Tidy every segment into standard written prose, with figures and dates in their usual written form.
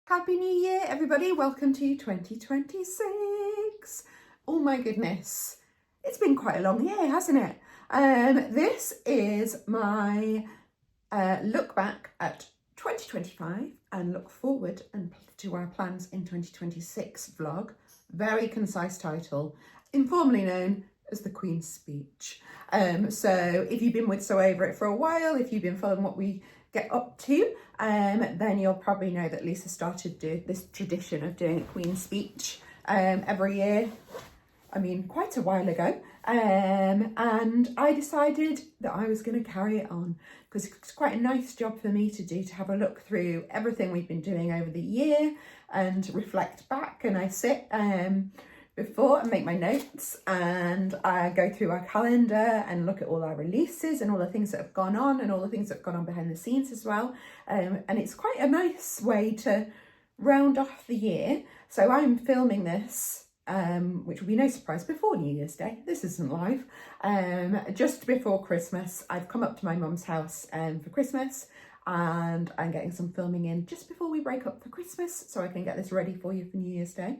Happy New Year, everybody. Welcome to 2026. Oh my goodness. It's been quite a long year, hasn't it? This is my look back at 2025 and look forward and to our plans in 2026 vlog. Very concise title, informally known as the Queen's Speech. So if you've been with So Over It for a while, if you've been following what we get up to, then you'll probably know that Lisa started this tradition of doing a Queen's Speech every year. I mean, quite a while ago. And I decided that I was going to carry it on because it's quite a nice job for me to do, to have a look through everything we've been doing over the year and reflect back. And I sit before and make my notes, and I go through our calendar and look at all our releases and all the things that have gone on and all the things that have gone on behind the scenes as well. And it's quite a nice way to round off the year. So I'm filming this, which will be no surprise, before New Year's Day. This isn't live. Just before Christmas. I've come up to my mum's house for Christmas, and I'm getting some filming in just before we break up for Christmas so I can get this ready for you for New Year's Day.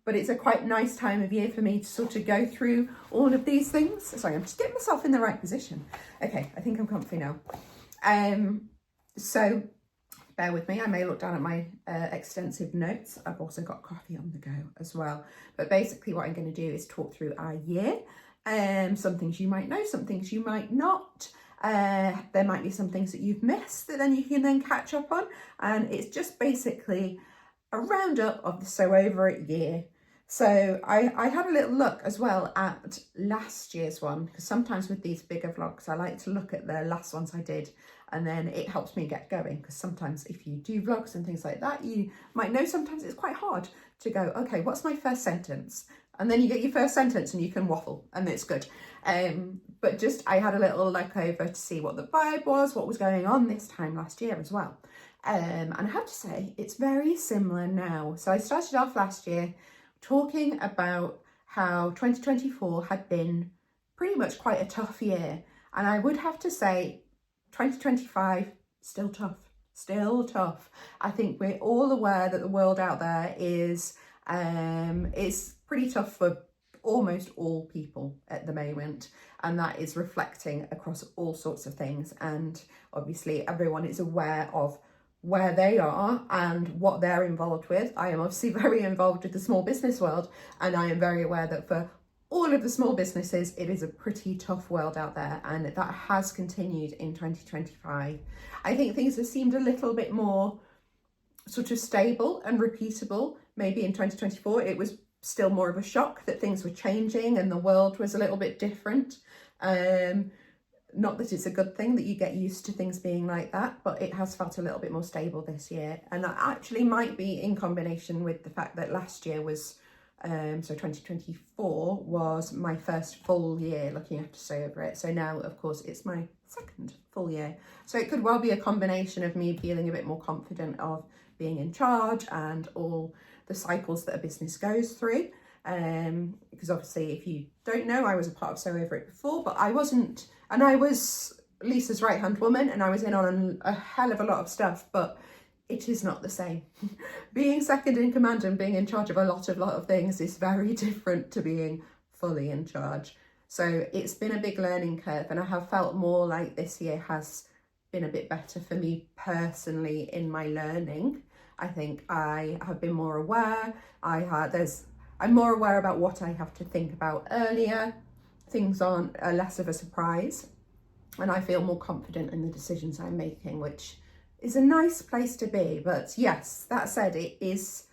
But it's a quite nice time of year for me to sort of go through all of these things. Sorry, I'm just getting myself in the right position. Okay, I think I'm comfy now. So bear with me, I may look down at my extensive notes. I've also got coffee on the go as well. But basically what I'm going to do is talk through our year. Some things you might know, some things you might not. There might be some things that you've missed that then you can then catch up on. And it's just basically a roundup of the So Over It year. So I had a little look as well at last year's one, because sometimes with these bigger vlogs I like to look at the last ones I did, and then it helps me get going, because sometimes if you do vlogs and things like that, you might know sometimes it's quite hard to go, okay, what's my first sentence? And then you get your first sentence and you can waffle and it's good. But just I had a little look over to see what the vibe was, what was going on this time last year as well. And I have to say it's very similar now. So I started off last year talking about how 2024 had been pretty much quite a tough year. And I would have to say 2025, still tough. I think we're all aware that the world out there is pretty tough for almost all people at the moment, and that is reflecting across all sorts of things. And obviously everyone is aware of where they are and what they're involved with. I am obviously very involved with the small business world, and I am very aware that for all of the small businesses it is a pretty tough world out there, and that has continued in 2025. I think things have seemed a little bit more sort of stable and repeatable. Maybe in 2024 it was still more of a shock that things were changing and the world was a little bit different. Not that it's a good thing that you get used to things being like that, but it has felt a little bit more stable this year. And that actually might be in combination with the fact that last year was, so 2024 was my first full year looking after So Over It. So now, of course, it's my second full year. So it could well be a combination of me feeling a bit more confident of being in charge and all the cycles that a business goes through. Because obviously, if you don't know, I was a part of So Over It before, but I wasn't, and I was Lisa's right-hand woman, and I was in on a hell of a lot of stuff, but it is not the same. Being second in command and being in charge of a lot of things is very different to being fully in charge. So it's been a big learning curve, and I have felt more like this year has been a bit better for me personally in my learning. I think I have been more aware. I'm more aware about what I have to think about earlier. Things are less of a surprise, and I feel more confident in the decisions I'm making, which is a nice place to be. But yes, that said, it is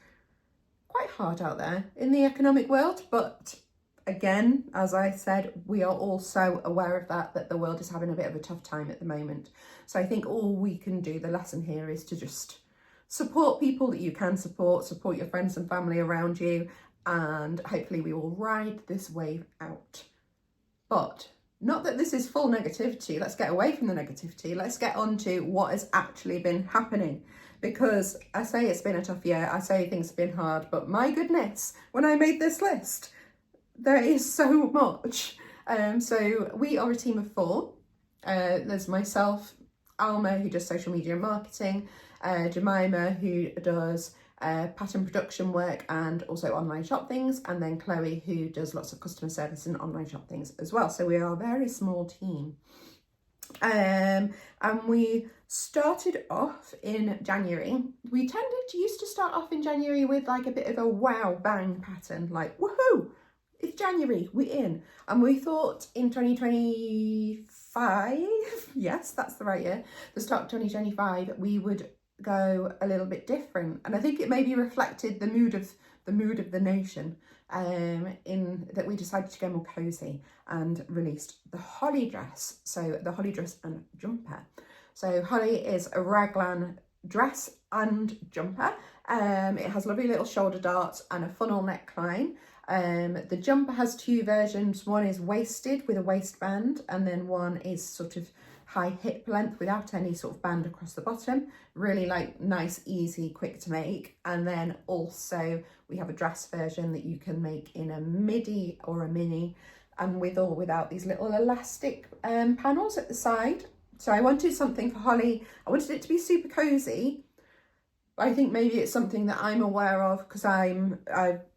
quite hard out there in the economic world. But again, as I said, we are all so aware of that the world is having a bit of a tough time at the moment. So I think all we can do, the lesson here, is to just support people that you can support your friends and family around you, and hopefully we will ride this wave out. But not that this is full negativity. Let's get away from the negativity. Let's get on to what has actually been happening, because I say it's been a tough year. I say things have been hard, but my goodness, when I made this list, there is so much. So we are a team of 4. There's myself, Alma, who does social media and marketing, Jemima, who does pattern production work and also online shop things, and then Chloe, who does lots of customer service and online shop things as well. So we are a very small team. And we started off in January. We used to start off in January with like a bit of a wow bang pattern, like woohoo, it's January, we're in. And we thought in 2025, yes, that's the right year, the start of 2025, we would go a little bit different. And I think it maybe reflected the mood of the nation, in that we decided to go more cozy and released the Holly dress. So the Holly dress and jumper. So Holly is a raglan dress and jumper. It has lovely little shoulder darts and a funnel neckline. The jumper has two versions. One is waisted with a waistband, and then one is sort of high hip length without any sort of band across the bottom. Really like nice, easy, quick to make. And then also we have a dress version that you can make in a midi or a mini, and with or without these little elastic panels at the side. So I wanted something for Holly. I wanted it to be super cozy. I think maybe it's something that I'm aware of because I'm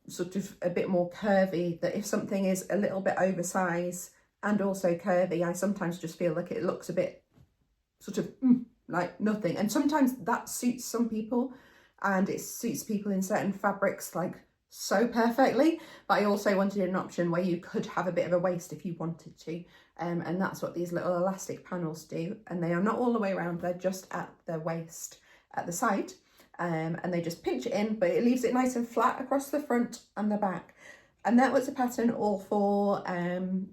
sort of a bit more curvy, that if something is a little bit oversized and also curvy, I sometimes just feel like it looks a bit sort of like nothing. And sometimes that suits some people, and it suits people in certain fabrics like so perfectly. But I also wanted an option where you could have a bit of a waist if you wanted to. And that's what these little elastic panels do. And they are not all the way around, they're just at the waist at the side. And they just pinch it in, but it leaves it nice and flat across the front and the back. And that was a pattern all for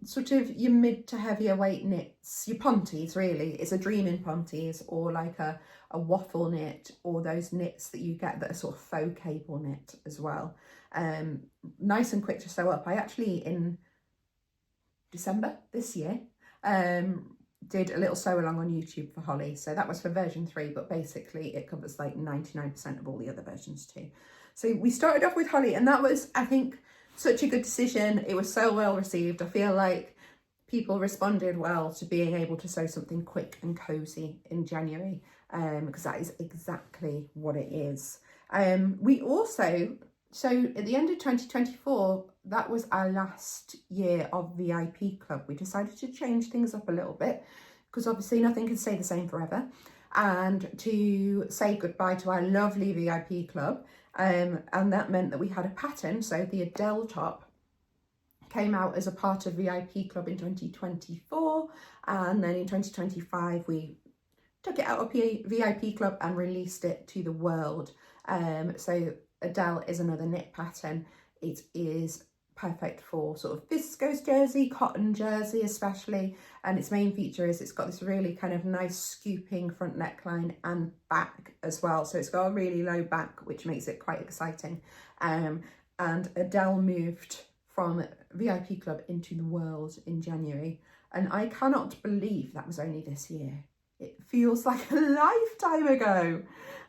sort of your mid to heavier weight knits, your ponties really. It's a dream in ponties, or like a waffle knit, or those knits that you get that are sort of faux cable knit as well. Nice and quick to sew up. I actually, in December this year, did a little sew along on YouTube for Holly. So that was for version 3, but basically it covers like 99% of all the other versions too. So we started off with Holly, and that was, I think, such a good decision. It was so well received. I feel like people responded well to being able to sew something quick and cozy in January, because that is exactly what it is. We also, so at the end of 2024, that was our last year of VIP Club. We decided to change things up a little bit because obviously nothing can stay the same forever, and to say goodbye to our lovely VIP Club. And that meant that we had a pattern. So the Adele top came out as a part of VIP Club in 2024, and then in 2025 we took it out of VIP Club and released it to the world. So Adele is another knit pattern. It is perfect for sort of viscose jersey, cotton jersey especially, and its main feature is it's got this really kind of nice scooping front neckline and back as well. So it's got a really low back, which makes it quite exciting. And Adele moved from VIP Club into the world in January, and I cannot believe that was only this year. It feels like a lifetime ago.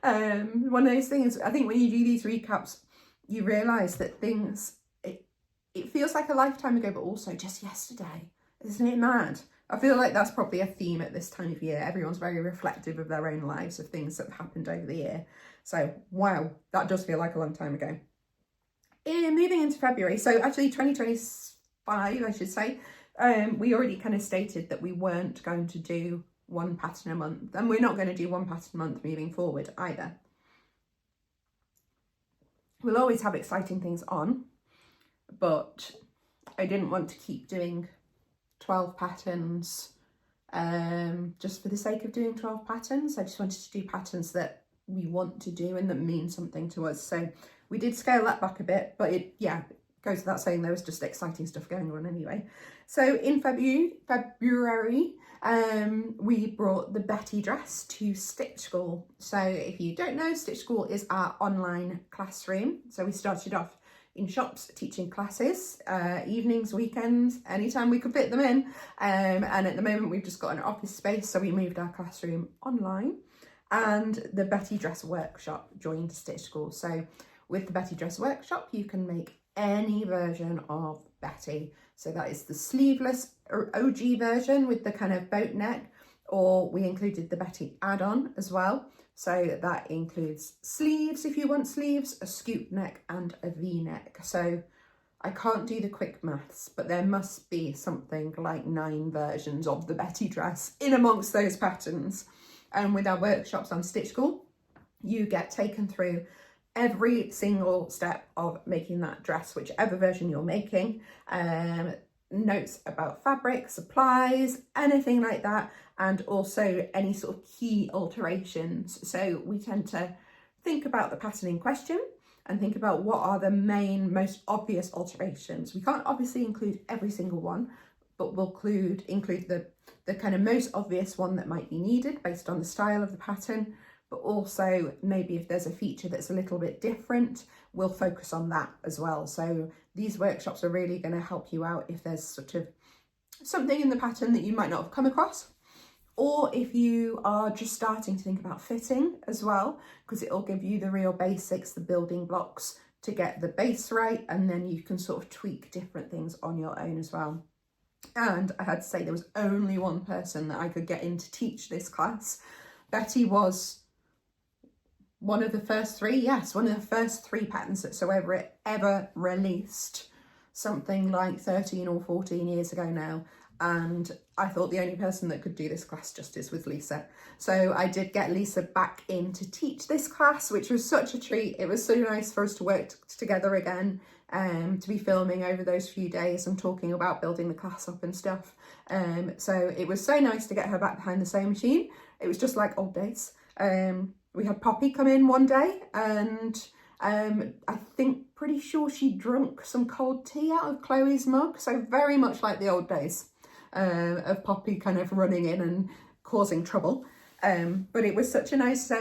One of those things, I think when you do these recaps, you realise that things, it feels like a lifetime ago, but also just yesterday. Isn't it mad? I feel like that's probably a theme at this time of year. Everyone's very reflective of their own lives, of things that have happened over the year. So, wow, that does feel like a long time ago. Moving into February, so actually 2025, I should say, we already kind of stated that we weren't going to do one pattern a month, and we're not going to do one pattern a month moving forward either. We'll always have exciting things on, but I didn't want to keep doing 12 patterns just for the sake of doing 12 patterns. I just wanted to do patterns that we want to do and that mean something to us. So we did scale that back a bit, but it goes without saying there was just exciting stuff going on anyway. So in February, we brought the Betty dress to Stitch School. So if you don't know, Stitch School is our online classroom. So we started off in shops teaching classes, evenings, weekends, anytime we could fit them in. And at the moment we've just got an office space, so we moved our classroom online. And the Betty dress workshop joined Stitch School. So with the Betty dress workshop, you can make any version of Betty. So that is the sleeveless OG version with the kind of boat neck, or we included the Betty add-on as well. So that includes sleeves if you want sleeves, a scoop neck and a V-neck. So I can't do the quick maths, but there must be something like 9 versions of the Betty dress in amongst those patterns. And with our workshops on Stitch School, you get taken through every single step of making that dress, whichever version you're making. Notes about fabric, supplies, anything like that, and also any sort of key alterations. So we tend to think about the pattern in question and think about what are the main, most obvious alterations. We can't obviously include every single one, but we'll include the kind of most obvious one that might be needed based on the style of the pattern, but also maybe if there's a feature that's a little bit different, we'll focus on that as well. So these workshops are really going to help you out if there's sort of something in the pattern that you might not have come across, or if you are just starting to think about fitting as well, because it'll give you the real basics, the building blocks to get the base right, and then you can sort of tweak different things on your own as well. And I had to say there was only one person that I could get in to teach this class. Betty was one of the first 3, one of the first 3 patterns that Sew Over It ever released, something like 13 or 14 years ago now. And I thought the only person that could do this class justice was Lisa. So I did get Lisa back in to teach this class, which was such a treat. It was so nice for us to work together again, to be filming over those few days and talking about building the class up and stuff. So it was so nice to get her back behind the sewing machine. It was just like old days. We had Poppy come in one day, and I think pretty sure she drunk some cold tea out of Chloe's mug. So very much like the old days of Poppy kind of running in and causing trouble. But it was such a nice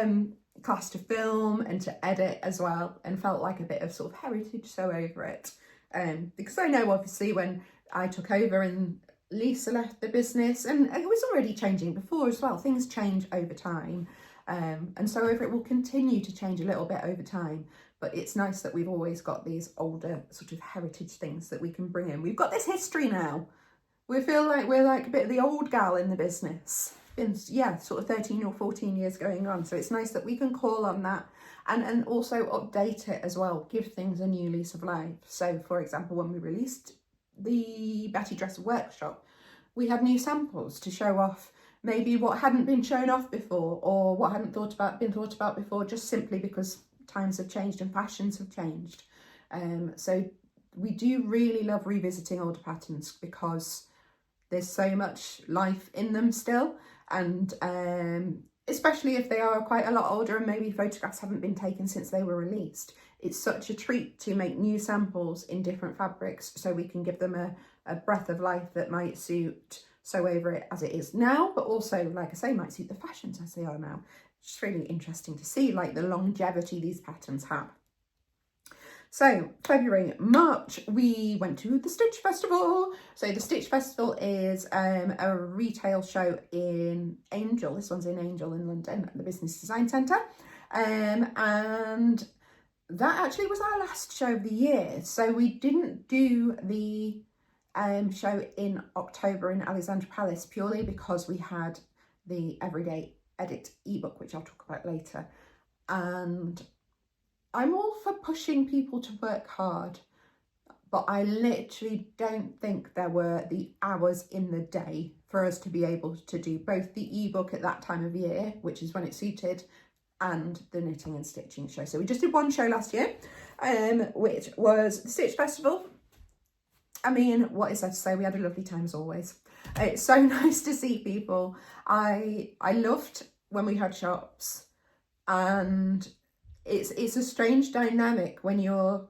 class to film and to edit as well, and felt like a bit of sort of heritage Sew Over It. Because I know obviously when I took over and Lisa left the business, and it was already changing before as well, things change over time. And Sew Over It will continue to change a little bit over time, but it's nice that we've always got these older sort of heritage things that we can bring in. We've got this history now. We feel like we're like a bit of the old gal in the business. Been, sort of 13 or 14 years going on. So it's nice that we can call on that and also update it as well, give things a new lease of life. So for example, when we released the Betty Dress workshop, we had new samples to show off maybe what hadn't been shown off before, or what hadn't been thought about before, just simply because times have changed and fashions have changed. So we do really love revisiting older patterns because there's so much life in them still, and especially if they are quite a lot older and maybe photographs haven't been taken since they were released. It's such a treat to make new samples in different fabrics so we can give them a breath of life that might suit Sew Over It as it is now, but also, like I say, might suit the fashions as they are now. It's really interesting to see like the longevity these patterns have. So February, March, we went to the Stitch Festival. So the Stitch Festival is a retail show in Angel. This one's in Angel in London at the Business Design Centre. And that actually was our last show of the year. So we didn't do the show in October in Alexandra Palace purely because we had the Everyday Edit ebook, which I'll talk about later. And I'm all for pushing people to work hard, but I literally don't think there were the hours in the day for us to be able to do both the ebook at that time of year, which is when it suited, and the knitting and stitching show. So we just did one show last year, which was the Stitch Festival. I mean, what is there to say? We had a lovely time as always. It's so nice to see people. I loved when we had shops, and it's a strange dynamic when you're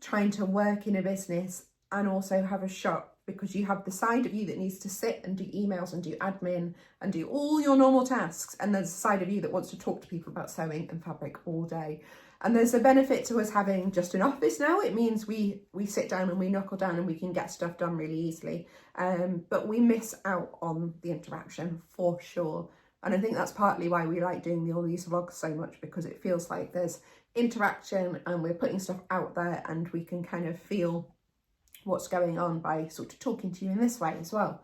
trying to work in a business and also have a shop, because you have the side of you that needs to sit and do emails and do admin and do all your normal tasks, and there's a side of you that wants to talk to people about sewing and fabric all day. And there's a benefit to us having just an office now. It means we sit down and we knuckle down and we can get stuff done really easily. But we miss out on the interaction for sure. And I think that's partly why we like doing all these vlogs so much, because it feels like there's interaction and we're putting stuff out there and we can kind of feel what's going on by sort of talking to you in this way as well.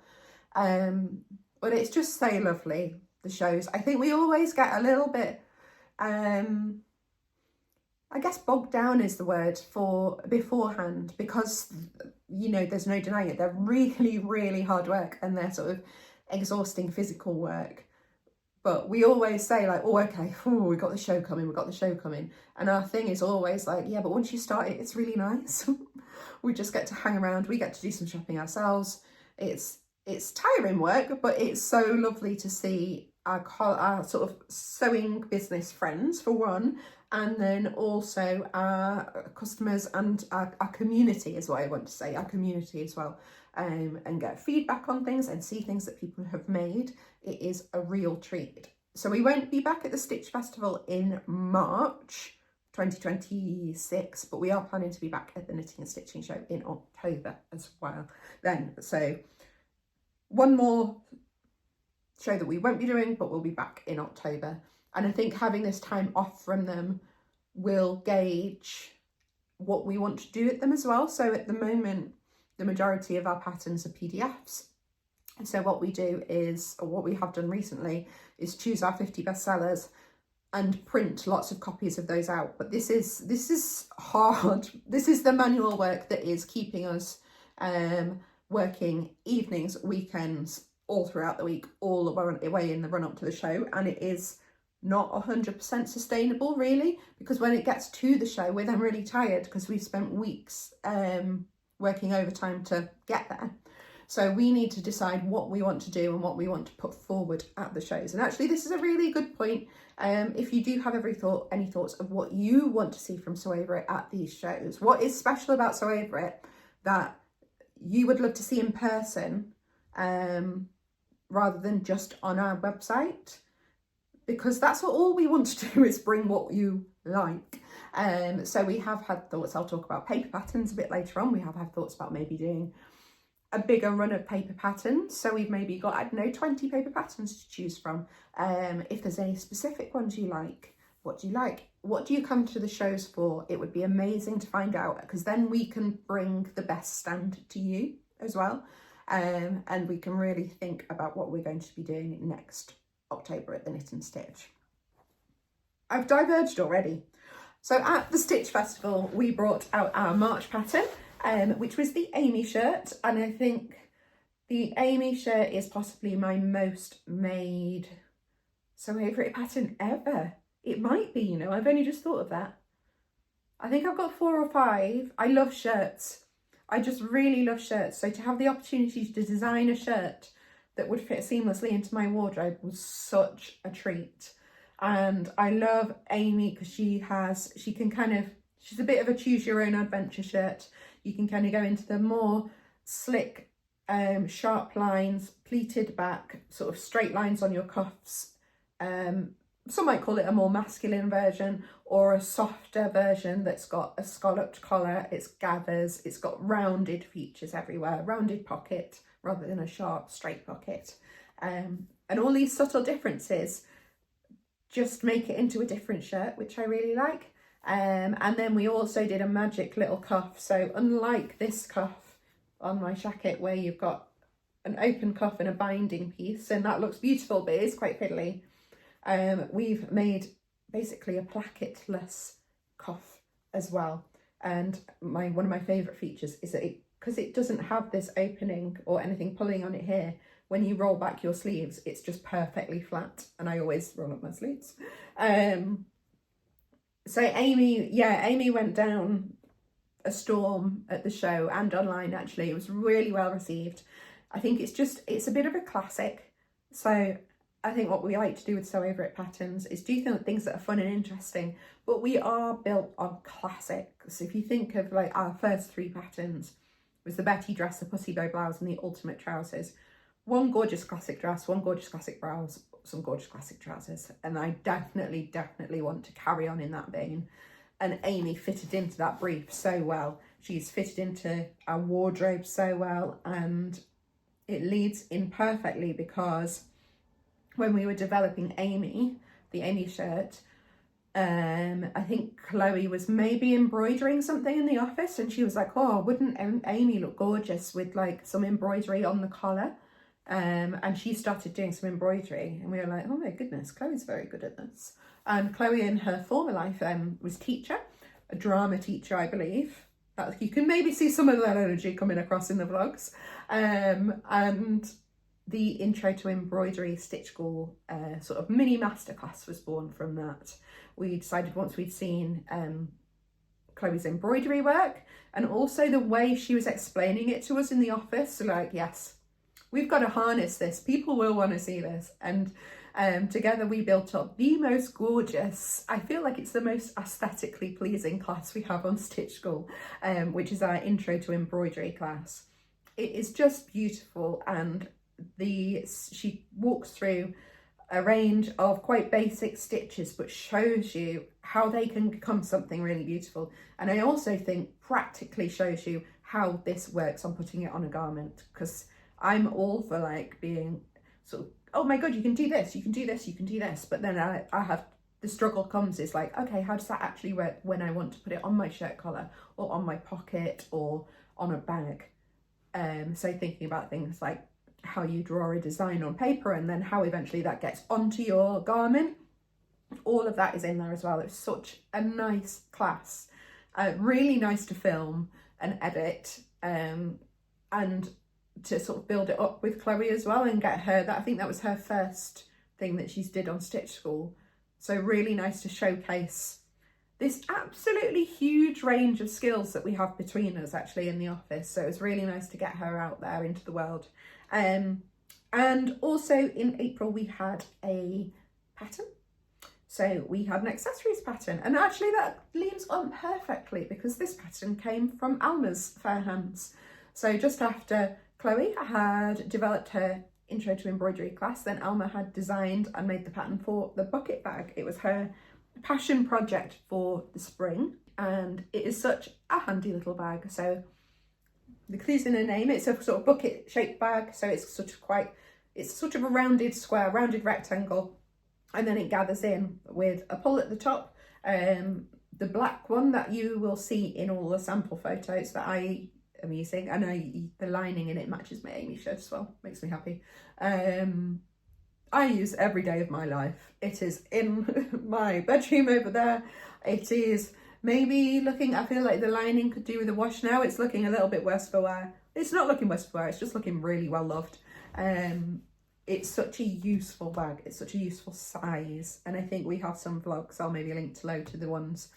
but it's just so lovely, the shows. I think we always get a little bit, I guess bogged down is the word for beforehand, because, you know, there's no denying it. They're really, really hard work, and they're sort of exhausting physical work. But we always say like, oh, okay, we got the show coming, we got the show coming. And our thing is always like, yeah, but once you start it, it's really nice. We just get to hang around. We get to do some shopping ourselves. It's tiring work, but it's so lovely to see our sort of sewing business friends, for one, and then also our customers and our community is what I want to say, our community as well, and get feedback on things and see things that people have made. It is a real treat. So we won't be back at the Stitch Festival in March 2026, but we are planning to be back at the Knitting and Stitching Show in October as well then. So one more show that we won't be doing, but we'll be back in October. And I think having this time off from them will gauge what we want to do at them as well. So at the moment, the majority of our patterns are PDFs. And so what we do is, or what we have done recently, is choose our 50 bestsellers and print lots of copies of those out. But this is hard. This is the manual work that is keeping us working evenings, weekends, all throughout the week, all the way in the run up to the show. And it is not 100% sustainable, really, because when it gets to the show, we're then really tired because we've spent weeks working overtime to get there. So we need to decide what we want to do and what we want to put forward at the shows. And actually, this is a really good point. If you do have any thoughts of what you want to see from Sew Over It at these shows, what is special about Sew Over It that you would love to see in person, rather than just on our website, because that's what all we want to do, is bring what you like. So we have had thoughts. I'll talk about paper patterns a bit later on. We have had thoughts about maybe doing a bigger run of paper patterns. So we've maybe got, I don't know, 20 paper patterns to choose from. If there's any specific ones you like, what do you like? What do you come to the shows for? It would be amazing to find out, because then we can bring the best stand to you as well. And we can really think about what we're going to be doing next October at the Knit and Stitch. I've diverged already. So at the Stitch Festival, we brought out our March pattern, which was the Amy shirt. And I think the Amy shirt is possibly my most made Sew Over It pattern ever. It might be, you know, I've only just thought of that. I think I've got 4 or 5. I love shirts. I just really love shirts. So to have the opportunity to design a shirt that would fit seamlessly into my wardrobe was such a treat. And I love Amy because she's a bit of a choose your own adventure shirt. You can kind of go into the more slick, sharp lines, pleated back, sort of straight lines on your cuffs. Some might call it a more masculine version, or a softer version that's got a scalloped collar, it's gathers, it's got rounded features everywhere, rounded pocket rather than a sharp straight pocket. And all these subtle differences just make it into a different shirt, which I really like. And then we also did a magic little cuff. So unlike this cuff on my jacket where you've got an open cuff and a binding piece, and that looks beautiful, but it is quite fiddly. We've made basically a placketless cuff as well. And one of my favourite features is that because it doesn't have this opening or anything pulling on it here, when you roll back your sleeves, it's just perfectly flat. And I always roll up my sleeves. So Amy went down a storm at the show and online, actually. It was really well received. I think it's a bit of a classic. So I think what we like to do with Sew Over It patterns is do things that are fun and interesting, but we are built on classics. If you think of like our first 3 patterns, was the Betty dress, the Pussy Bow blouse and the Ultimate trousers. One gorgeous classic dress, one gorgeous classic blouse, some gorgeous classic trousers. And I definitely want to carry on in that vein. And Amy fitted into that brief so well. She's fitted into our wardrobe so well, and it leads in perfectly, because when we were developing Amy, the Amy shirt, I think Chloe was maybe embroidering something in the office, and she was like, oh, wouldn't Amy look gorgeous with like some embroidery on the collar? and she started doing some embroidery, and we were like, oh my goodness, Chloe's very good at this. And Chloe in her former life was teacher, a drama teacher, I believe. You can maybe see some of that energy coming across in the vlogs. And the intro to embroidery stitch school sort of mini masterclass was born from that. We decided once we'd seen Chloe's embroidery work, and also the way she was explaining it to us in the office, so like, yes, we've got to harness this, people will want to see this. And together we built up the most gorgeous, I feel like it's the most aesthetically pleasing class we have on Stitch School, which is our intro to embroidery class. It is just beautiful, and she walks through a range of quite basic stitches, but shows you how they can become something really beautiful. And I also think practically shows you how this works on putting it on a garment, because I'm all for like being sort of, oh my God, you can do this, you can do this, you can do this. But then I have, the struggle comes is like, okay, how does that actually work when I want to put it on my shirt collar or on my pocket or on a bag? So thinking about things like how you draw a design on paper and then how eventually that gets onto your garment. All of that is in there as well. It's such a nice class, really nice to film and edit, and to sort of build it up with Chloe as well and get her, that I think that was her first thing that she's did on Stitch School. So really nice to showcase this absolutely huge range of skills that we have between us actually in the office. So it was really nice to get her out there into the world. And also in April we had a pattern. So we had an accessories pattern, and actually that leads on perfectly because this pattern came from Alma's fair hands. So just after Chloe had developed her intro to embroidery class, then Alma had designed and made the pattern for the bucket bag. It was her passion project for the spring, and it is such a handy little bag. So the clue's in her name. It's a sort of bucket shaped bag, so it's sort of a rounded square, rounded rectangle, and then it gathers in with a pull at the top. The black one that you will see in all the sample photos that I am using. I know the lining in it matches my Amy shirt as well, makes me happy. I use every day of my life. It is in my bedroom over there. It is maybe looking, I feel like the lining could do with a wash now. It's looking a little bit worse for wear. It's not looking worse for wear, it's just looking really well loved. It's such a useful bag, it's such a useful size, and I think we have some vlogs, I'll maybe link below to the ones,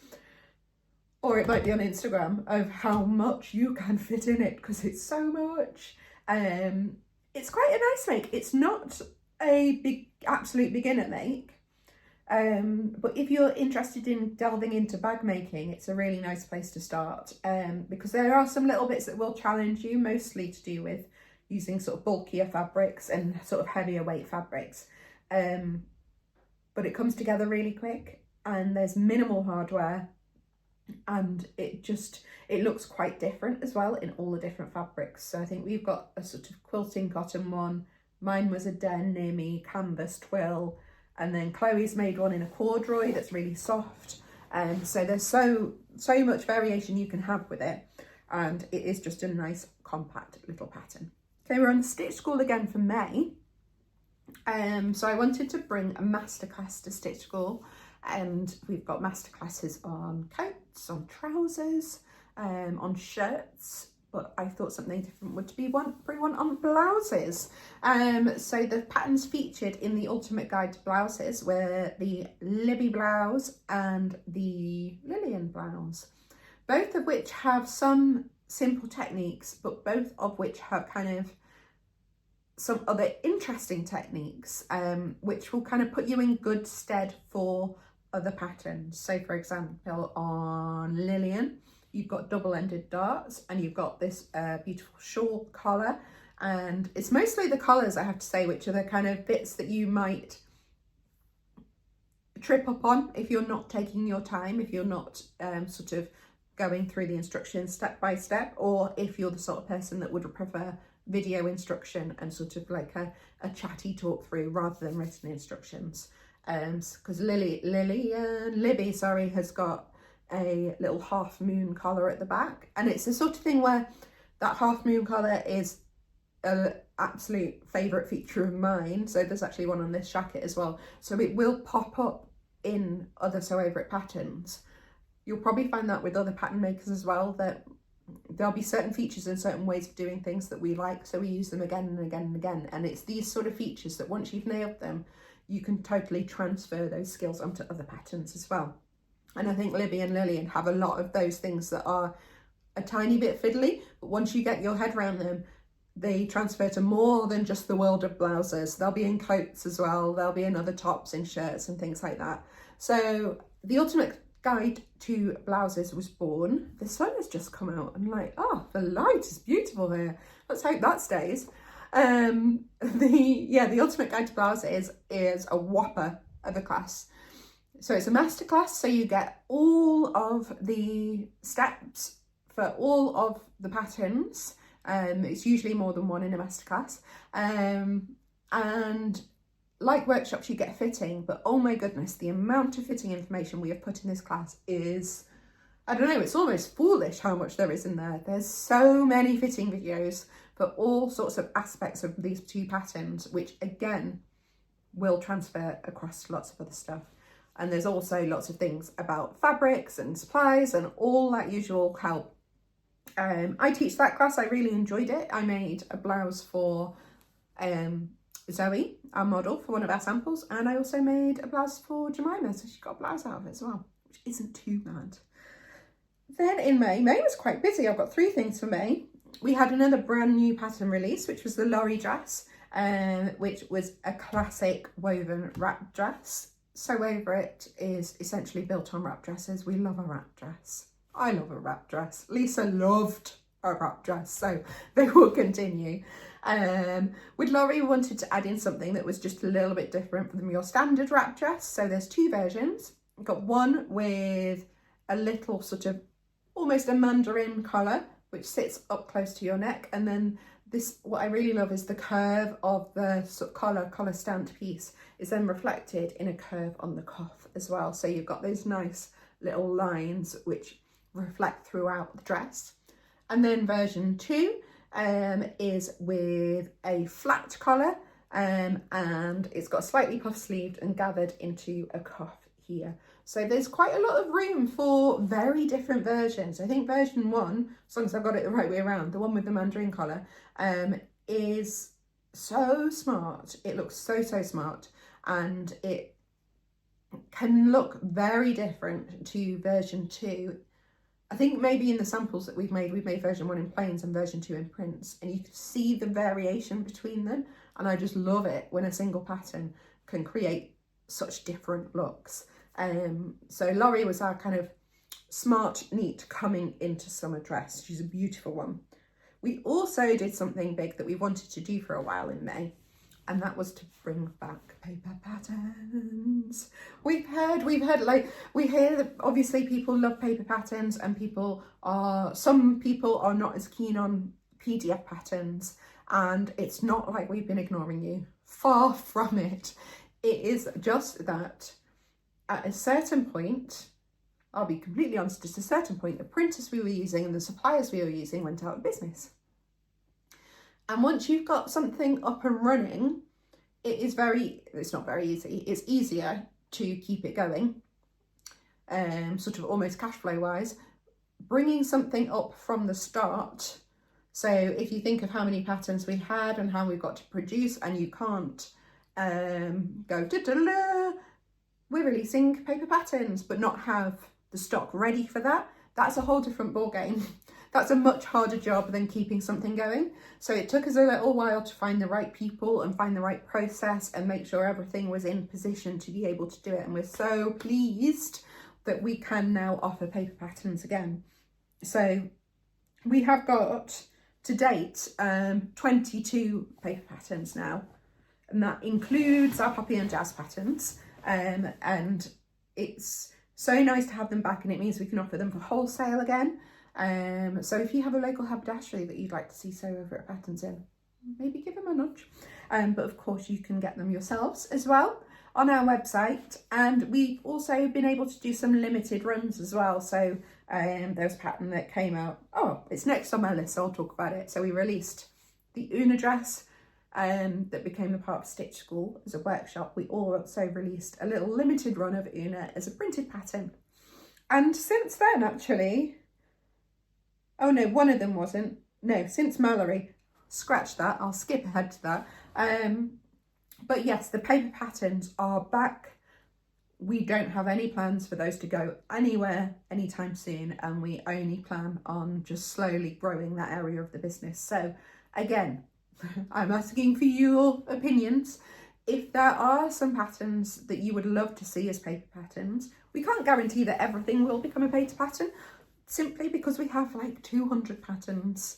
or it might be on Instagram, of how much you can fit in it, because it's so much. It's quite a nice make. It's not a big absolute beginner make, but if you're interested in delving into bag making, it's a really nice place to start, because there are some little bits that will challenge you, mostly to do with using sort of bulkier fabrics and sort of heavier weight fabrics, but it comes together really quick, and there's minimal hardware, and it looks quite different as well in all the different fabrics. So I think we've got a sort of quilting cotton one, mine was a denim canvas twill, and then Chloe's made one in a corduroy that's really soft, and so there's so much variation you can have with it, and it is just a nice compact little pattern. Okay, we're on Stitch School again for May. So I wanted to bring a masterclass to Stitch School, and we've got masterclasses on coats, on trousers, on shirts, but I thought something different would bring one on blouses. So the patterns featured in the Ultimate Guide to Blouses were the Libby blouse and the Lillian blouse, both of which have some simple techniques, but both of which have kind of some other interesting techniques, which will kind of put you in good stead for other patterns. So for example, on Lillian, you've got double-ended darts, and you've got this beautiful shawl collar, and it's mostly the collars, I have to say, which are the kind of bits that you might trip up on if you're not taking your time, if you're not sort of going through the instructions step by step, or if you're the sort of person that would prefer video instruction and sort of like a chatty talk through rather than written instructions. Because Libby, sorry, has got a little half moon collar at the back, and it's the sort of thing where that half moon collar is absolute favourite feature of mine. So there's actually one on this jacket as well. So it will pop up in other Sew Over It patterns. You'll probably find that with other pattern makers as well, that there'll be certain features and certain ways of doing things that we like, so we use them again and again and again. And it's these sort of features that once you've nailed them, you can totally transfer those skills onto other patterns as well. And I think Libby and Lillian have a lot of those things that are a tiny bit fiddly, but once you get your head around them, they transfer to more than just the world of blouses. They'll be in coats as well, they'll be in other tops, in shirts and things like that. So the ultimate guide to blouses was born. The sun has just come out and like, oh, the light is beautiful here. Let's hope that stays. The ultimate guide to blouses is a whopper of a class. So it's a masterclass, so you get all of the steps for all of the patterns. It's usually more than one in a masterclass. And like workshops, you get fitting, but oh my goodness, the amount of fitting information we have put in this class is, I don't know, it's almost foolish how much there is in there. There's so many fitting videos for all sorts of aspects of these two patterns, which again, will transfer across lots of other stuff. And there's also lots of things about fabrics and supplies and all that usual help. I teach that class, I really enjoyed it. I made a blouse for Zoe, our model, for one of our samples, and I also made a blouse for Jemima, so she got a blouse out of it as well, which isn't too bad. Then in May was quite busy. I've got 3 things for May. We had another brand new pattern release, which was the Malorie dress, which was a classic woven wrap dress. Sew Over It is essentially built on wrap dresses. We love a wrap dress. I love a wrap dress. Lisa loved a wrap dress, so they will continue. With Laurie, we wanted to add in something that was just a little bit different from your standard wrap dress. So there's 2 versions. We've got one with a little sort of almost a mandarin collar, which sits up close to your neck. And then this, what I really love is the curve of the sort of collar stand piece is then reflected in a curve on the cuff as well. So you've got those nice little lines which reflect throughout the dress. And then version 2 is with a flat collar, and it's got slightly puff sleeved and gathered into a cuff here. So there's quite a lot of room for very different versions. I think version 1, as long as I've got it the right way around, the one with the mandarin collar, is so smart. It looks so smart, and it can look very different to version 2. I think maybe in the samples that we've made version 1 in plains and version 2 in prints, and you can see the variation between them. And I just love it when a single pattern can create such different looks. So Laurie was our kind of smart, neat coming into summer dress. She's a beautiful one. We also did something big that we wanted to do for a while in May, and that was to bring back paper patterns. We hear that obviously people love paper patterns, and some people are not as keen on PDF patterns, and it's not like we've been ignoring you. Far from it. It is just that at a certain point, I'll be completely honest, at a certain point, the printers we were using and the suppliers we were using went out of business. And once you've got something up and running, it's not very easy, it's easier to keep it going, sort of almost cash flow wise. Bringing something up from the start, so if you think of how many patterns we had and how we've got to produce, and you can't go da-da-da, we're releasing paper patterns but not have the stock ready for that, that's a whole different ball game. That's a much harder job than keeping something going. So it took us a little while to find the right people and find the right process and make sure everything was in position to be able to do it. And we're so pleased that we can now offer paper patterns again. So we have got to date 22 paper patterns now, and that includes our poppy and jazz patterns. And it's so nice to have them back, and it means we can offer them for wholesale again. So if you have a local haberdashery that you'd like to see Sew Over It patterns in, maybe give them a nudge. But of course you can get them yourselves as well on our website. And we've also been able to do some limited runs as well. So there's a pattern that came out, it's next on my list, so I'll talk about it. So we released the Una dress that became a part of Stitch School as a workshop, we also released a little limited run of Una as a printed pattern. And since then, actually, oh no, one of them wasn't. No, since Malorie, scratch that, I'll skip ahead to that. But yes, the paper patterns are back. We don't have any plans for those to go anywhere anytime soon, and we only plan on just slowly growing that area of the business. So again, I'm asking for your opinions. If there are some patterns that you would love to see as paper patterns, we can't guarantee that everything will become a paper pattern, simply because we have like 200 patterns.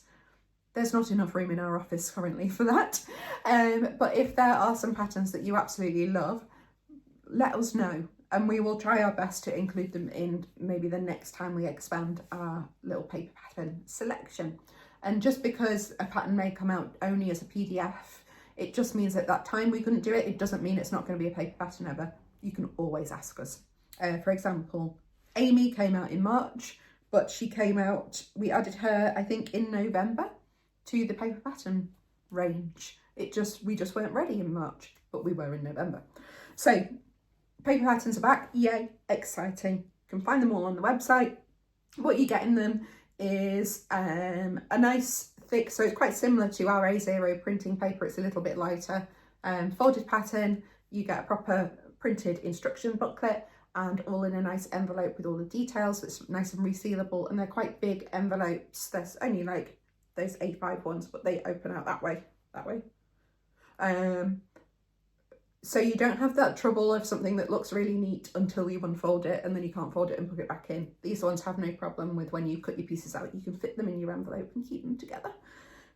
There's not enough room in our office currently for that. But if there are some patterns that you absolutely love, let us know, and we will try our best to include them in maybe the next time we expand our little paper pattern selection. And just because a pattern may come out only as a PDF, it just means at that time we couldn't do it. It doesn't mean it's not going to be a paper pattern ever. You can always ask us. For example, Amy came out in March, but she came out, we added her, I think, in November to the paper pattern range. We just weren't ready in March, but we were in November. So paper patterns are back, yay, exciting. You can find them all on the website. What you get in them is a nice thick, so it's quite similar to our A0 printing paper, it's a little bit lighter, folded pattern. You get a proper printed instruction booklet, and all in a nice envelope with all the details. It's nice and resealable, and they're quite big envelopes. There's only like those A5 ones, but they open out that way. So you don't have that trouble of something that looks really neat until you unfold it and then you can't fold it and put it back in. These ones have no problem with when you cut your pieces out. You can fit them in your envelope and keep them together,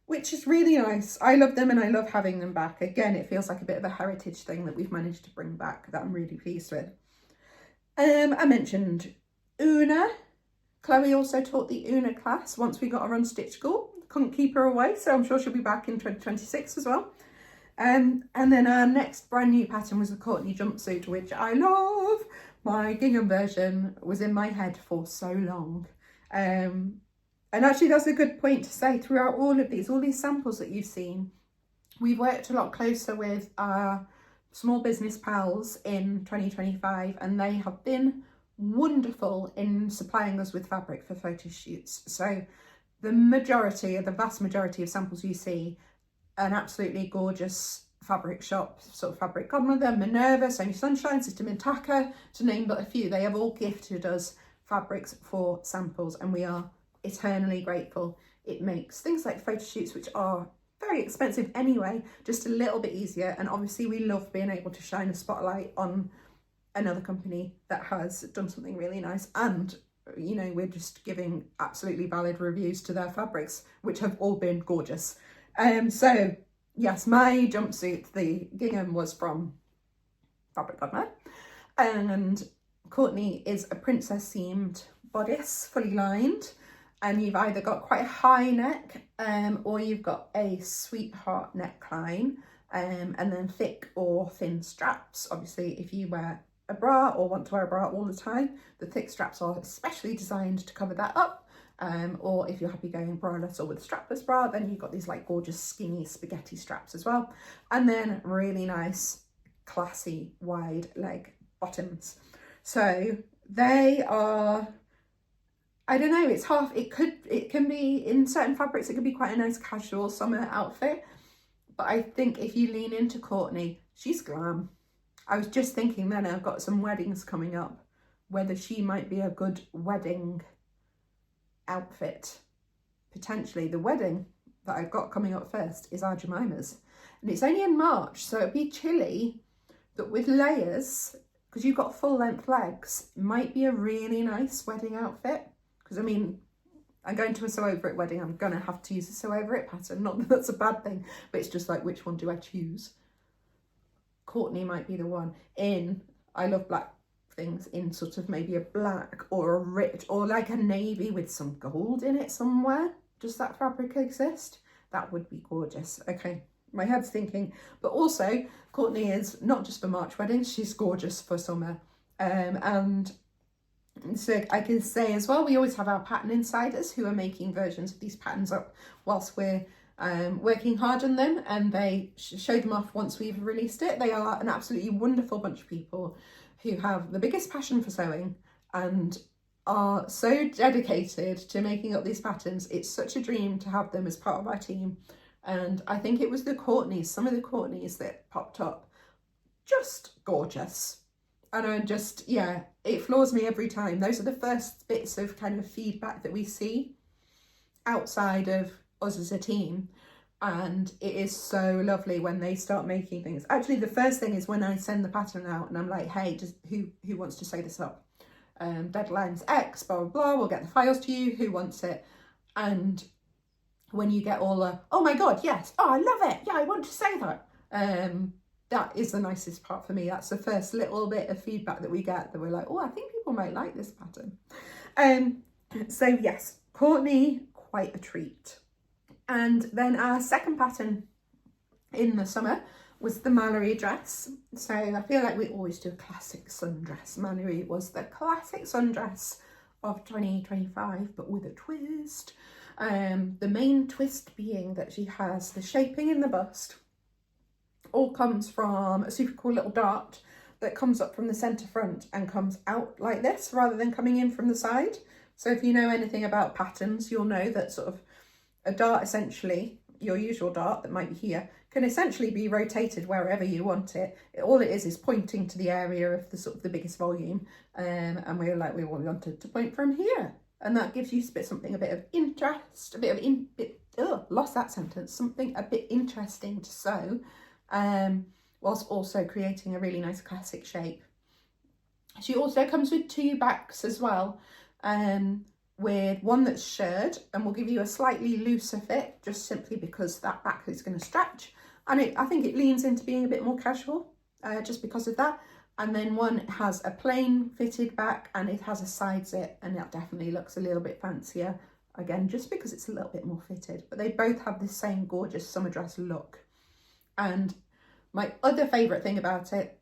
which is really nice. I love them and I love having them back. Again, it feels like a bit of a heritage thing that we've managed to bring back that I'm really pleased with. I mentioned Una. Chloe also taught the Una class once we got her on Stitch School. Couldn't keep her away, so I'm sure she'll be back in 2026 as well. And then our next brand new pattern was the Courtney jumpsuit, which I love. My gingham version was in my head for so long. And actually that's a good point to say, throughout all these samples that you've seen, we've worked a lot closer with our small business pals in 2025, and they have been wonderful in supplying us with fabric for photo shoots. So the vast majority of samples you see, an absolutely gorgeous fabric shop, sort of Fabric Godmother, Minerva, Sony Sunshine, System Intaka, to name but a few. They have all gifted us fabrics for samples, and we are eternally grateful. It makes things like photo shoots, which are very expensive anyway, just a little bit easier. And obviously we love being able to shine a spotlight on another company that has done something really nice, and you know, we're just giving absolutely valid reviews to their fabrics, which have all been gorgeous. So yes, my jumpsuit, the gingham, was from Fabric Godmother, and Courtney is a princess seamed bodice, fully lined, and you've either got quite a high neck or you've got a sweetheart neckline, and then thick or thin straps. Obviously if you wear a bra or want to wear a bra all the time, the thick straps are especially designed to cover that up. Or if you're happy going braless or with strapless bra, then you've got these like gorgeous skinny spaghetti straps as well. And then really nice, classy, wide leg bottoms. So they are, I don't know, it's half, it can be, in certain fabrics, it could be quite a nice casual summer outfit. But I think if you lean into Courtney, she's glam. I was just thinking then, I've got some weddings coming up, whether she might be a good wedding outfit. Potentially. The wedding that I've got coming up first is our Jemima's, and it's only in March, so it'd be chilly, but with layers, because you've got full length legs, might be a really nice wedding outfit. Because I mean, I'm going to a sew over it wedding, I'm gonna have to use a sew over it pattern, not that that's a bad thing, but it's just like, which one do I choose? Courtney might be the one in, I love black things, in sort of maybe a black or a rich or like a navy with some gold in it somewhere. Does that fabric exist? That would be gorgeous. Okay, my head's thinking. But also Courtney is not just for March weddings, she's gorgeous for summer. And so I can say as well, we always have our pattern insiders who are making versions of these patterns up whilst we're working hard on them, and they show them off once we've released it. They are an absolutely wonderful bunch of people who have the biggest passion for sewing and are so dedicated to making up these patterns. It's such a dream to have them as part of our team. And I think it was the Courtneys, some of the Courtneys that popped up, just gorgeous. And I just, yeah, it floors me every time. Those are the first bits of kind of feedback that we see outside of us as a team. And it is so lovely when they start making things. Actually, the first thing is when I send the pattern out and I'm like, hey, who wants to sew this up? Deadline's X, blah, blah, blah, we'll get the files to you, who wants it? And when you get all the, oh my God, yes, oh, I love it, yeah, I want to say that. That is the nicest part for me. That's the first little bit of feedback that we get, that we're like, oh, I think people might like this pattern. So yes, Courtney, quite a treat. And then our second pattern in the summer was the Malorie dress. So I feel like we always do a classic sundress. Malorie was the classic sundress of 2025, but with a twist. The main twist being that she has the shaping in the bust. All comes from a super cool little dart that comes up from the centre front and comes out like this rather than coming in from the side. So if you know anything about patterns, you'll know that sort of a dart, essentially, your usual dart that might be here, can essentially be rotated wherever you want it. All it is pointing to the area of the sort of the biggest volume. And we're like, we wanted to point from here. And that gives you something a bit of interest, lost that sentence, something a bit interesting to sew, whilst also creating a really nice classic shape. She also comes with 2 backs as well, with one that's shirred, and we'll give you a slightly looser fit, just simply because that back is going to stretch. And I think it leans into being a bit more casual, just because of that. And then one has a plain fitted back and it has a side zip, and that definitely looks a little bit fancier, again, just because it's a little bit more fitted. But they both have the same gorgeous summer dress look. And my other favourite thing about it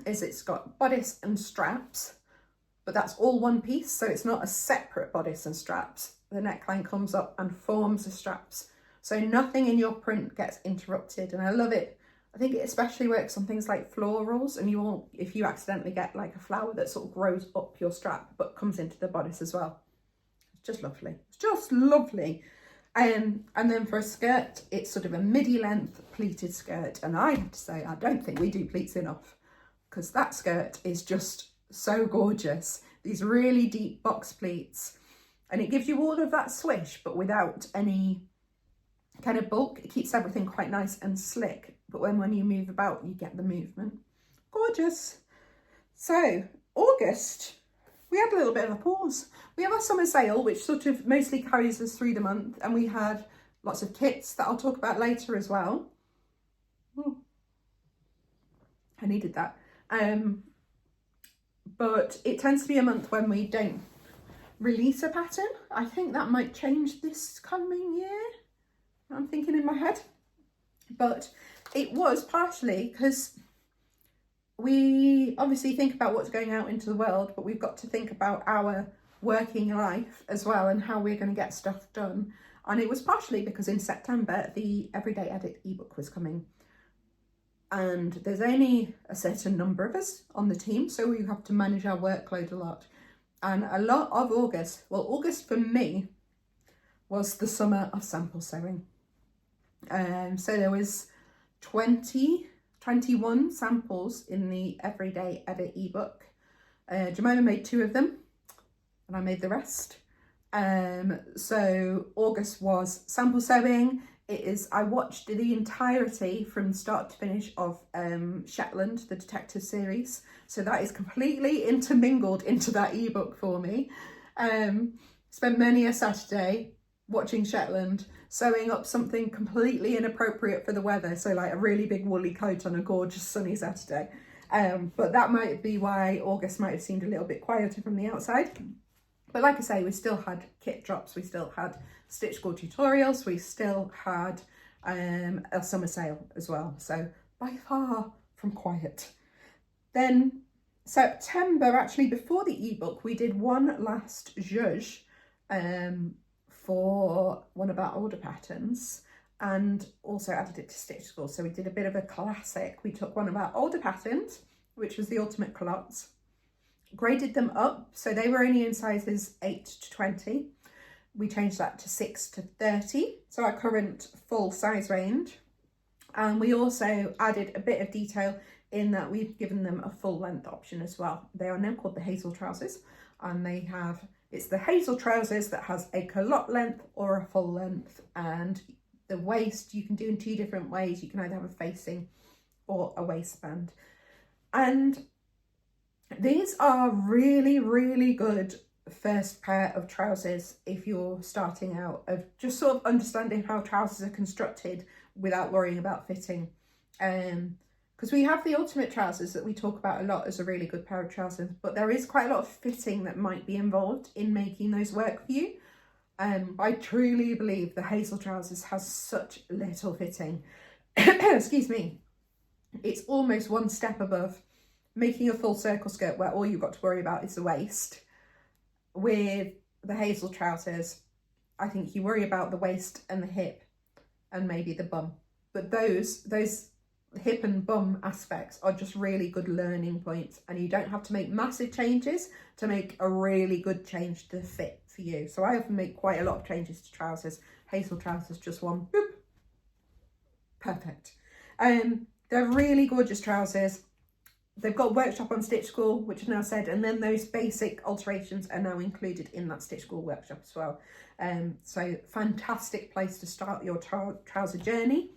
is it's got bodice and straps, but that's all one piece, so it's not a separate bodice and straps. The neckline comes up and forms the straps, so nothing in your print gets interrupted, and I love it. I think it especially works on things like florals, and you won't, if you accidentally get like a flower that sort of grows up your strap but comes into the bodice as well. It's just lovely. It's just lovely. And then for a skirt, it's sort of a midi length pleated skirt, and I have to say, I don't think we do pleats enough, because that skirt is just so gorgeous. These really deep box pleats, and it gives you all of that swish but without any kind of bulk. It keeps everything quite nice and slick, but when you move about, you get the movement. Gorgeous. So August, we had a little bit of a pause. We have our summer sale, which sort of mostly carries us through the month, and we had lots of kits that I'll talk about later as well. Ooh, I needed that. But it tends to be a month when we don't release a pattern. I think that might change this coming year, I'm thinking in my head. But it was partially because we obviously think about what's going out into the world, but we've got to think about our working life as well and how we're going to get stuff done. And it was partially because in September, the Everyday Edit ebook was coming. And there's only a certain number of us on the team, so we have to manage our workload a lot. And a lot of August, well, August for me was the summer of sample sewing. So there was 21 samples in the Everyday Edit ebook. Jemima made 2 of them, and I made the rest. So August was sample sewing. I watched the entirety from start to finish of Shetland, the detective series. So that is completely intermingled into that ebook for me. Spent many a Saturday watching Shetland, sewing up something completely inappropriate for the weather. So like a really big woolly coat on a gorgeous sunny Saturday. But that might be why August might have seemed a little bit quieter from the outside. But like I say, we still had kit drops, we still had Stitch School tutorials, we still had a summer sale as well. So by far from quiet. Then September, actually before the ebook, we did one last zhuzh for one of our older patterns. and also added it to Stitch School. So we did a bit of a classic. We took one of our older patterns, which was the Ultimate Culottes, graded them up. So they were only in sizes 8 to 20. We changed that to 6 to 30. So our current full size range. And we also added a bit of detail in that we've given them a full length option as well. They are now called the Hazel trousers, and it's the Hazel trousers that has a culotte length or a full length, and the waist you can do in 2 different ways. You can either have a facing or a waistband. And these are really, really good first pair of trousers if you're starting out, of just sort of understanding how trousers are constructed without worrying about fitting. Because we have the Ultimate trousers that we talk about a lot as a really good pair of trousers, but there is quite a lot of fitting that might be involved in making those work for you. I truly believe the Hazel trousers has such little fitting. Excuse me. It's almost one step above making a full circle skirt where all you've got to worry about is the waist. With the Hazel trousers, I think you worry about the waist and the hip and maybe the bum. But those hip and bum aspects are just really good learning points, and you don't have to make massive changes to make a really good change to fit for you. So I often make quite a lot of changes to trousers. Hazel trousers, just one, boop, perfect. They're really gorgeous trousers. They've got workshop on Stitch School, which is now said, and then those basic alterations are now included in that Stitch School workshop as well. So fantastic place to start your trouser journey.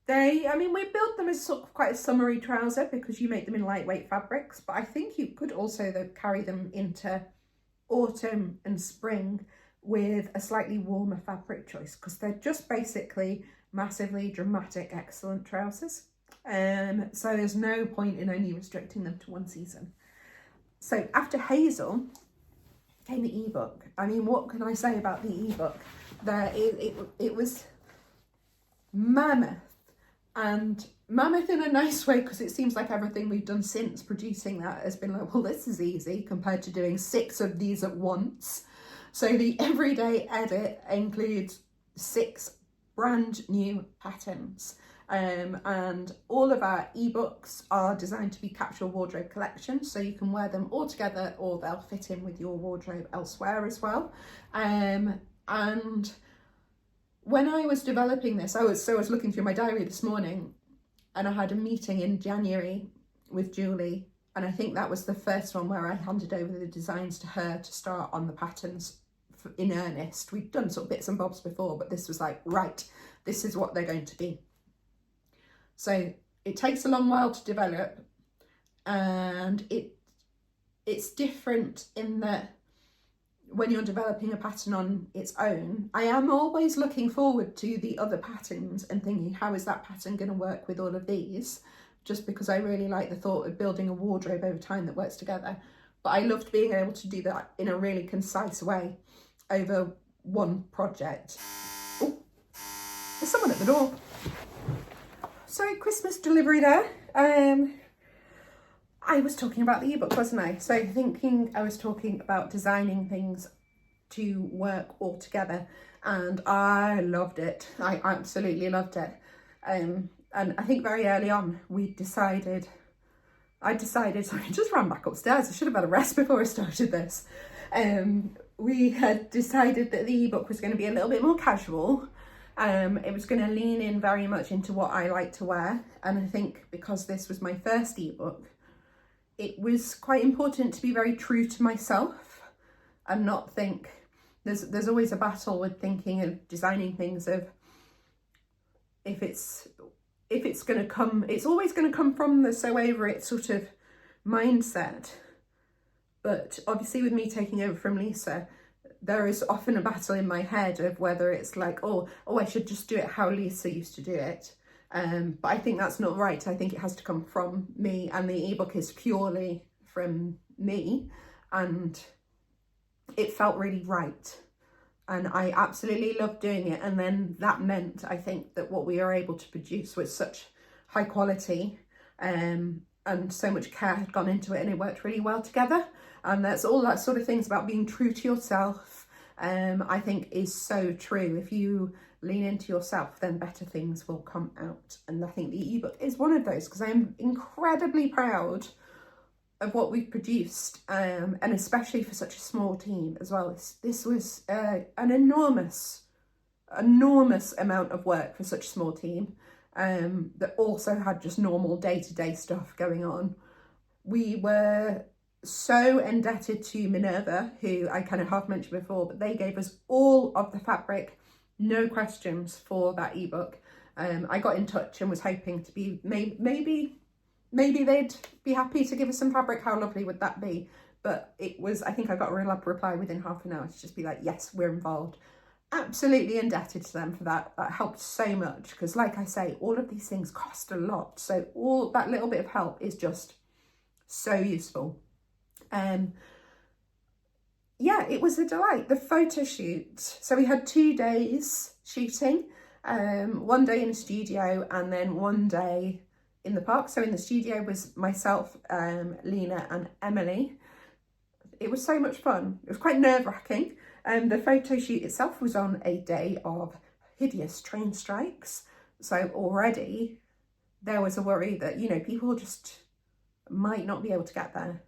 We built them as sort of quite a summery trouser because you make them in lightweight fabrics, but I think you could also carry them into autumn and spring with a slightly warmer fabric choice, because they're just basically massively dramatic, excellent trousers. So there's no point in only restricting them to one season. So after Hazel came the ebook. I mean, what can I say about the ebook? It was mammoth, and mammoth in a nice way, because it seems like everything we've done since producing that has been like, well, this is easy compared to doing 6 of these at once. So the everyday edit includes 6 brand new patterns. And all of our ebooks are designed to be capsule wardrobe collections, so you can wear them all together or they'll fit in with your wardrobe elsewhere as well. And when I was developing this, I was looking through my diary this morning, and I had a meeting in January with Julie, and I think that was the first one where I handed over the designs to her to start on the patterns in earnest. We'd done sort of bits and bobs before, but this was like, right, this is what they're going to be. So it takes a long while to develop, and it's different in that when you're developing a pattern on its own, I am always looking forward to the other patterns and thinking, how is that pattern going to work with all of these? Just because I really like the thought of building a wardrobe over time that works together. But I loved being able to do that in a really concise way over one project. Oh, there's someone at the door. So Christmas delivery there. I was talking about the ebook, wasn't I? So I was talking about designing things to work all together, and I loved it. I absolutely loved it. And I think very early on I decided, sorry, I just ran back upstairs. I should have had a rest before I started this. We had decided that the ebook was going to be a little bit more casual. It was going to lean in very much into what I like to wear, and I think because this was my first ebook, it was quite important to be very true to myself and not think, there's always a battle with thinking of designing things of, if it's going to come, it's always going to come from the sew over it sort of mindset. But obviously with me taking over from Lisa, there is often a battle in my head of whether it's like, oh, I should just do it how Lisa used to do it. But I think that's not right. I think it has to come from me, and the ebook is purely from me, and it felt really right. And I absolutely loved doing it. And then that meant, I think, that what we were able to produce was such high quality, and so much care had gone into it, and it worked really well together. And that's all that sort of things about being true to yourself, I think is so true. If you lean into yourself, then better things will come out. And I think the ebook is one of those, because I'm incredibly proud of what we've produced, and especially for such a small team as well. This was an enormous amount of work for such a small team, that also had just normal day-to-day stuff going on. We were so indebted to Minerva, who I kind of half mentioned before, but they gave us all of the fabric, no questions, for that ebook. I got in touch and was hoping to be, maybe they'd be happy to give us some fabric. How lovely would that be? But it was, I think I got a real reply within half an hour to just be like, yes, we're involved. Absolutely indebted to them for that. That helped so much, because like I say, all of these things cost a lot. So all that little bit of help is just so useful. Yeah, it was a delight. The photo shoot. So we had 2 days shooting, 1 day in the studio and then 1 day in the park. So in the studio was myself, Lena and Emily. It was so much fun. It was quite nerve-wracking. The photo shoot itself was on a day of hideous train strikes. So already there was a worry that, you know, people just might not be able to get there.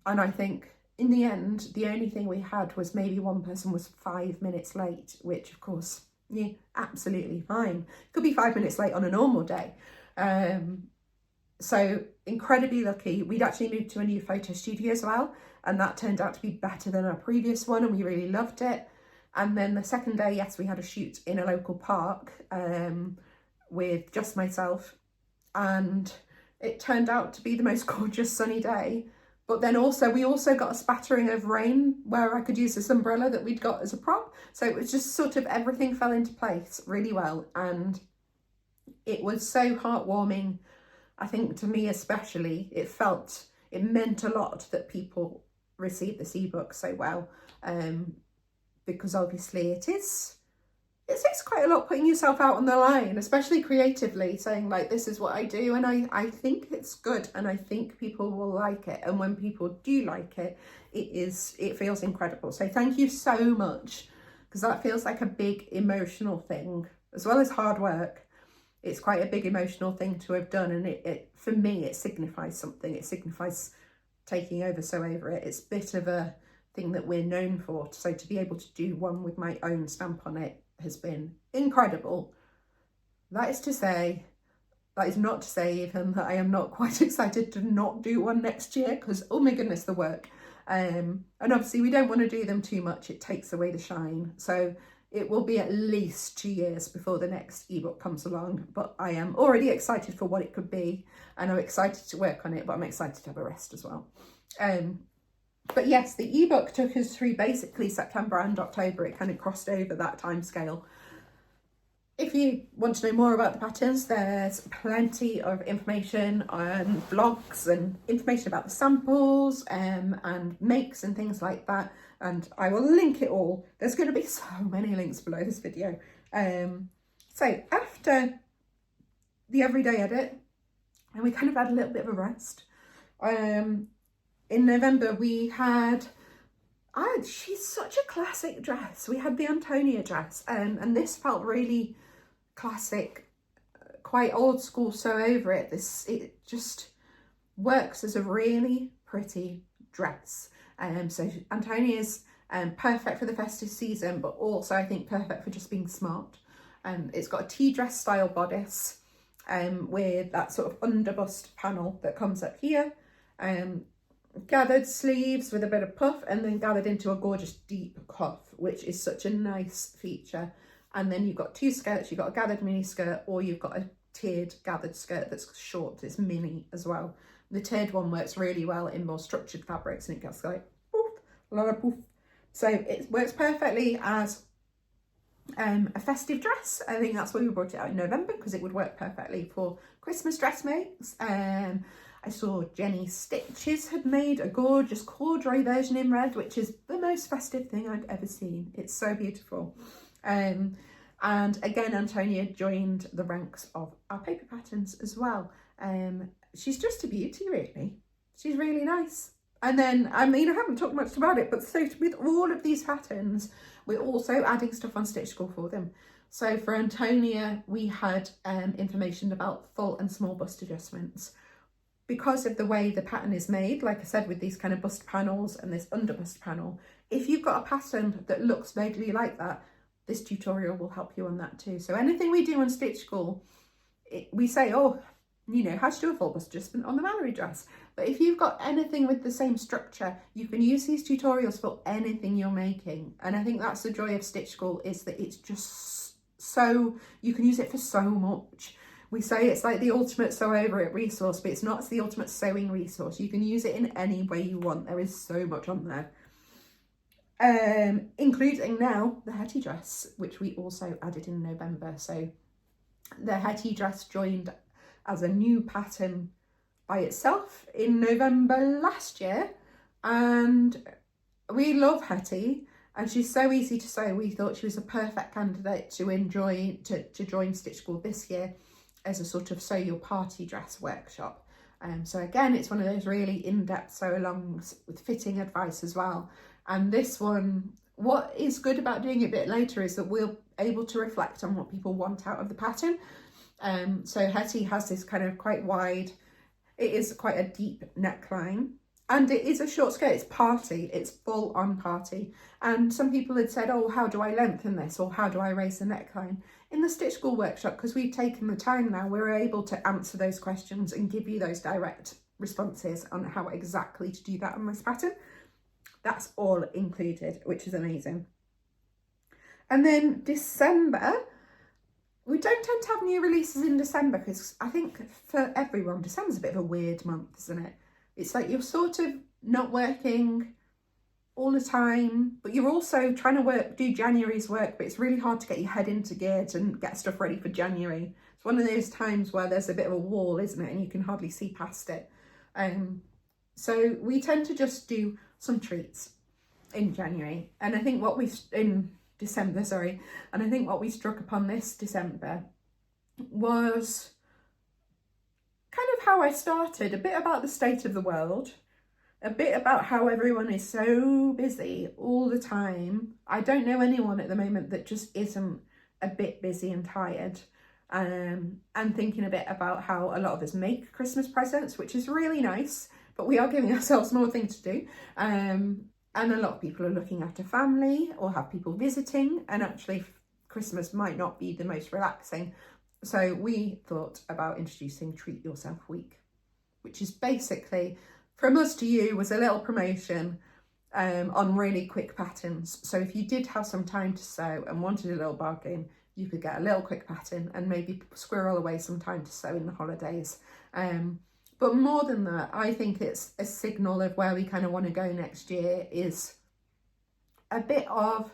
And I think in the end, the only thing we had was maybe one person was 5 minutes late, which of course, yeah, absolutely fine. Could be 5 minutes late on a normal day. So incredibly lucky. We'd actually moved to a new photo studio as well, and that turned out to be better than our previous one, and we really loved it. And then the second day, yes, we had a shoot in a local park with just myself, and it turned out to be the most gorgeous sunny day. But then also, we also got a spattering of rain where I could use this umbrella that we'd got as a prop. So it was just sort of, everything fell into place really well. And it was so heartwarming. I think to me especially, it meant a lot that people received this ebook so well. Because obviously it's quite a lot putting yourself out on the line, especially creatively, saying like, this is what I do and I think it's good and I think people will like it. And when people do like it, it feels incredible. So thank you so much, because that feels like a big emotional thing as well as hard work. It's quite a big emotional thing to have done, and it for me, it signifies something. It signifies taking over So Over It. It's a bit of a thing that we're known for. So to be able to do one with my own stamp on it has been incredible. That is not to say even that I am not quite excited to not do one next year, because oh my goodness, the work. And obviously we don't want to do them too much. It takes away the shine. So it will be at least 2 years before the next ebook comes along, but I am already excited for what it could be, and I'm excited to work on it, but I'm excited to have a rest as well. But yes, the ebook took us through basically September and October. It kind of crossed over that time scale. If you want to know more about the patterns, there's plenty of information on blogs and information about the samples and makes and things like that. And I will link it all. There's going to be so many links below this video. So after the everyday edit, and we kind of had a little bit of a rest. In November we had, she's such a classic dress. We had the Antonia dress, and this felt really classic, quite old school. So Over It, it just works as a really pretty dress. So Antonia's perfect for the festive season, but also I think perfect for just being smart. It's got a tea dress style bodice with that sort of underbust panel that comes up here. Gathered sleeves with a bit of puff, and then gathered into a gorgeous deep cuff, which is such a nice feature. And then you've got 2 skirts. You've got a gathered mini skirt, or you've got a tiered gathered skirt that's short, it's mini as well. The tiered one works really well in more structured fabrics, and it gets like poof, a lot of poof. So it works perfectly as a festive dress. I think that's why we brought it out in November, because it would work perfectly for Christmas dressmates. I saw Jenny Stitches had made a gorgeous corduroy version in red, which is the most festive thing I've ever seen. It's so beautiful. And again, Antonia joined the ranks of our paper patterns as well. She's just a beauty, really. She's really nice. And then, I mean, I haven't talked much about it, but so with all of these patterns, we're also adding stuff on Stitch School for them. So for Antonia, we had information about full and small bust adjustments. Because of the way the pattern is made, like I said, with these kind of bust panels and this under bust panel, if you've got a pattern that looks vaguely like that, this tutorial will help you on that too. So anything we do on Stitch School, we say, oh, you know, how to do a full bust adjustment on the Malorie dress. But if you've got anything with the same structure, you can use these tutorials for anything you're making. And I think that's the joy of Stitch School, is that it's just so, you can use it for so much. We say it's like the ultimate sew over it resource, but it's not. It's the ultimate sewing resource. You can use it in any way you want. There is so much on there. Including now the Hettie dress, which we also added in November. So the Hettie dress joined as a new pattern by itself in November last year, and we love Hettie, and she's so easy to sew. We thought she was a perfect candidate to join Stitch School this year as a sort of sew your party dress workshop. So again, it's one of those really in-depth sew alongs with fitting advice as well. And this one, what is good about doing it a bit later is that we're able to reflect on what people want out of the pattern. So Hettie has this kind of quite wide, it is quite a deep neckline, and it is a short skirt. It's party, it's full on party. And some people had said, oh, how do I lengthen this, or how do I raise the neckline? In the Stitch School workshop, because we've taken the time now, we're able to answer those questions and give you those direct responses on how exactly to do that on this pattern. That's all included, which is amazing. And then December, we don't tend to have new releases in December, because I think for everyone, December's a bit of a weird month, isn't it? It's like you're sort of not working all the time, but you're also trying to do January's work, but it's really hard to get your head into gear and get stuff ready for January. It's one of those times where there's a bit of a wall, isn't it? And you can hardly see past it. So we tend to just do some treats in January. And I think what in December, sorry. And I think what we struck upon this December was kind of how I started, a bit about the state of the world, a bit about how everyone is so busy all the time. I don't know anyone at the moment that just isn't a bit busy and tired. And thinking a bit about how a lot of us make Christmas presents, which is really nice, but we are giving ourselves more things to do. And a lot of people are looking after family or have people visiting, and actually Christmas might not be the most relaxing. So we thought about introducing Treat Yourself Week, which is basically, from us to you, was a little promotion on really quick patterns. So if you did have some time to sew and wanted a little bargain, you could get a little quick pattern and maybe squirrel away some time to sew in the holidays. But more than that, I think it's a signal of where we kind of want to go next year, is a bit of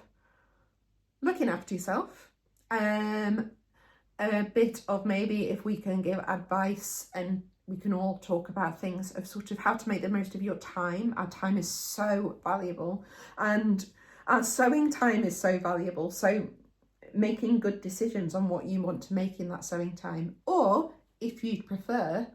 looking after yourself, a bit of maybe if we can give advice, and we can all talk about things of sort of how to make the most of your time. Our time is so valuable, and our sewing time is so valuable. So making good decisions on what you want to make in that sewing time, or if you prefer,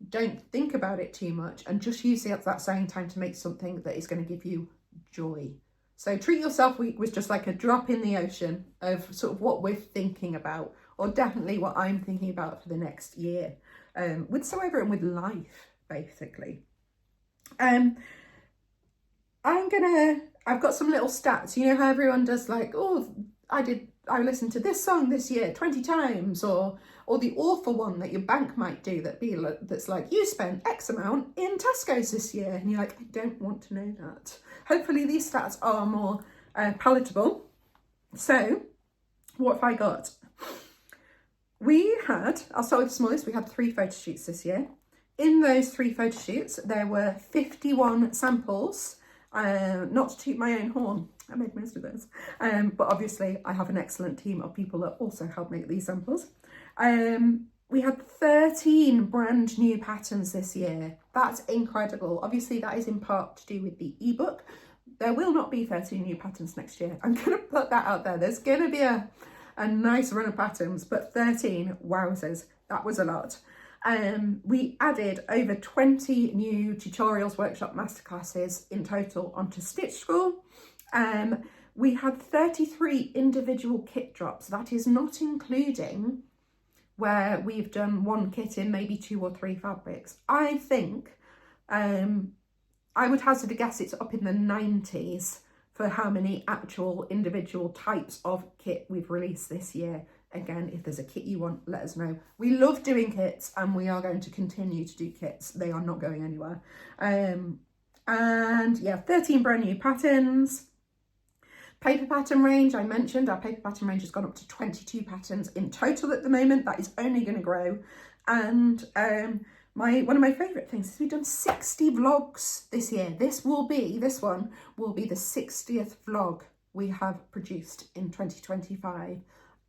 don't think about it too much and just use that sewing time to make something that is going to give you joy. So Treat Yourself Week was just like a drop in the ocean of sort of what we're thinking about, or definitely what I'm thinking about for the next year, with Sew Over and with life, basically. I've got some little stats. You know how everyone does, like, oh, I listened to this song this year 20 times, or the awful one that your bank might do that's like, you spent X amount in Tesco's this year, and you're like, I don't want to know that. Hopefully these stats are more palatable. So what have I got? I'll start with the smallest. We had 3 photo shoots this year. In those 3 photo shoots, there were 51 samples. Not to toot my own horn, I made most of those, but obviously I have an excellent team of people that also help make these samples. We had 13 brand new patterns this year. That's incredible. Obviously that is in part to do with the ebook. There will not be 13 new patterns next year. I'm going to put that out there. There's going to be a nice run of patterns, but 13, wowzers, that was a lot. We added over 20 new tutorials, workshop, masterclasses in total onto Stitch School. we had 33 individual kit drops. That is not including where we've done one kit in maybe 2 or 3 fabrics. I think I would hazard a guess it's up in the 90s for how many actual individual types of kit we've released this year. Again, if there's a kit you want, let us know. We love doing kits and we are going to continue to do kits. They are not going anywhere. And yeah, 13 brand new patterns. Paper pattern range, I mentioned, our paper pattern range has gone up to 22 patterns in total at the moment. That is only going to grow. And one of my favourite things is we've done 60 vlogs this year. This one will be the 60th vlog we have produced in 2025.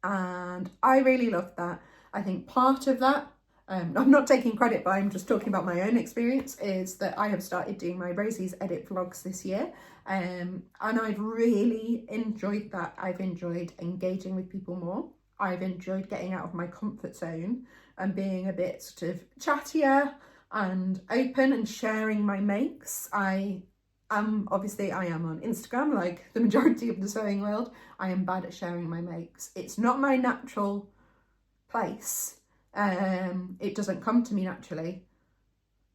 And I really love that. I think part of that, I'm not taking credit, but I'm just talking about my own experience, is that I have started doing my Rosie's Edit vlogs this year. And I've really enjoyed that. I've enjoyed engaging with people more. I've enjoyed getting out of my comfort zone and being a bit sort of chattier and open and sharing my makes. I am on Instagram, like the majority of the sewing world. I am bad at sharing my makes. It's not my natural place. It doesn't come to me naturally,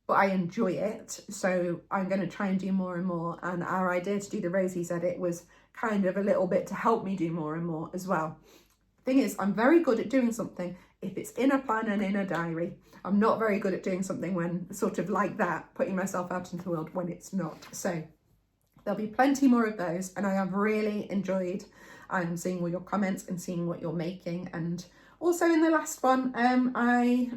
but I enjoy it. So I'm going to try and do more and more. And our idea to do the Rosie's Edit was kind of a little bit to help me do more and more as well. Thing is, I'm very good at doing something if it's in a plan and in a diary. I'm not very good at doing something when sort of like that, putting myself out into the world when it's not. So there'll be plenty more of those, and I have really enjoyed seeing all your comments and seeing what you're making. And also in the last one,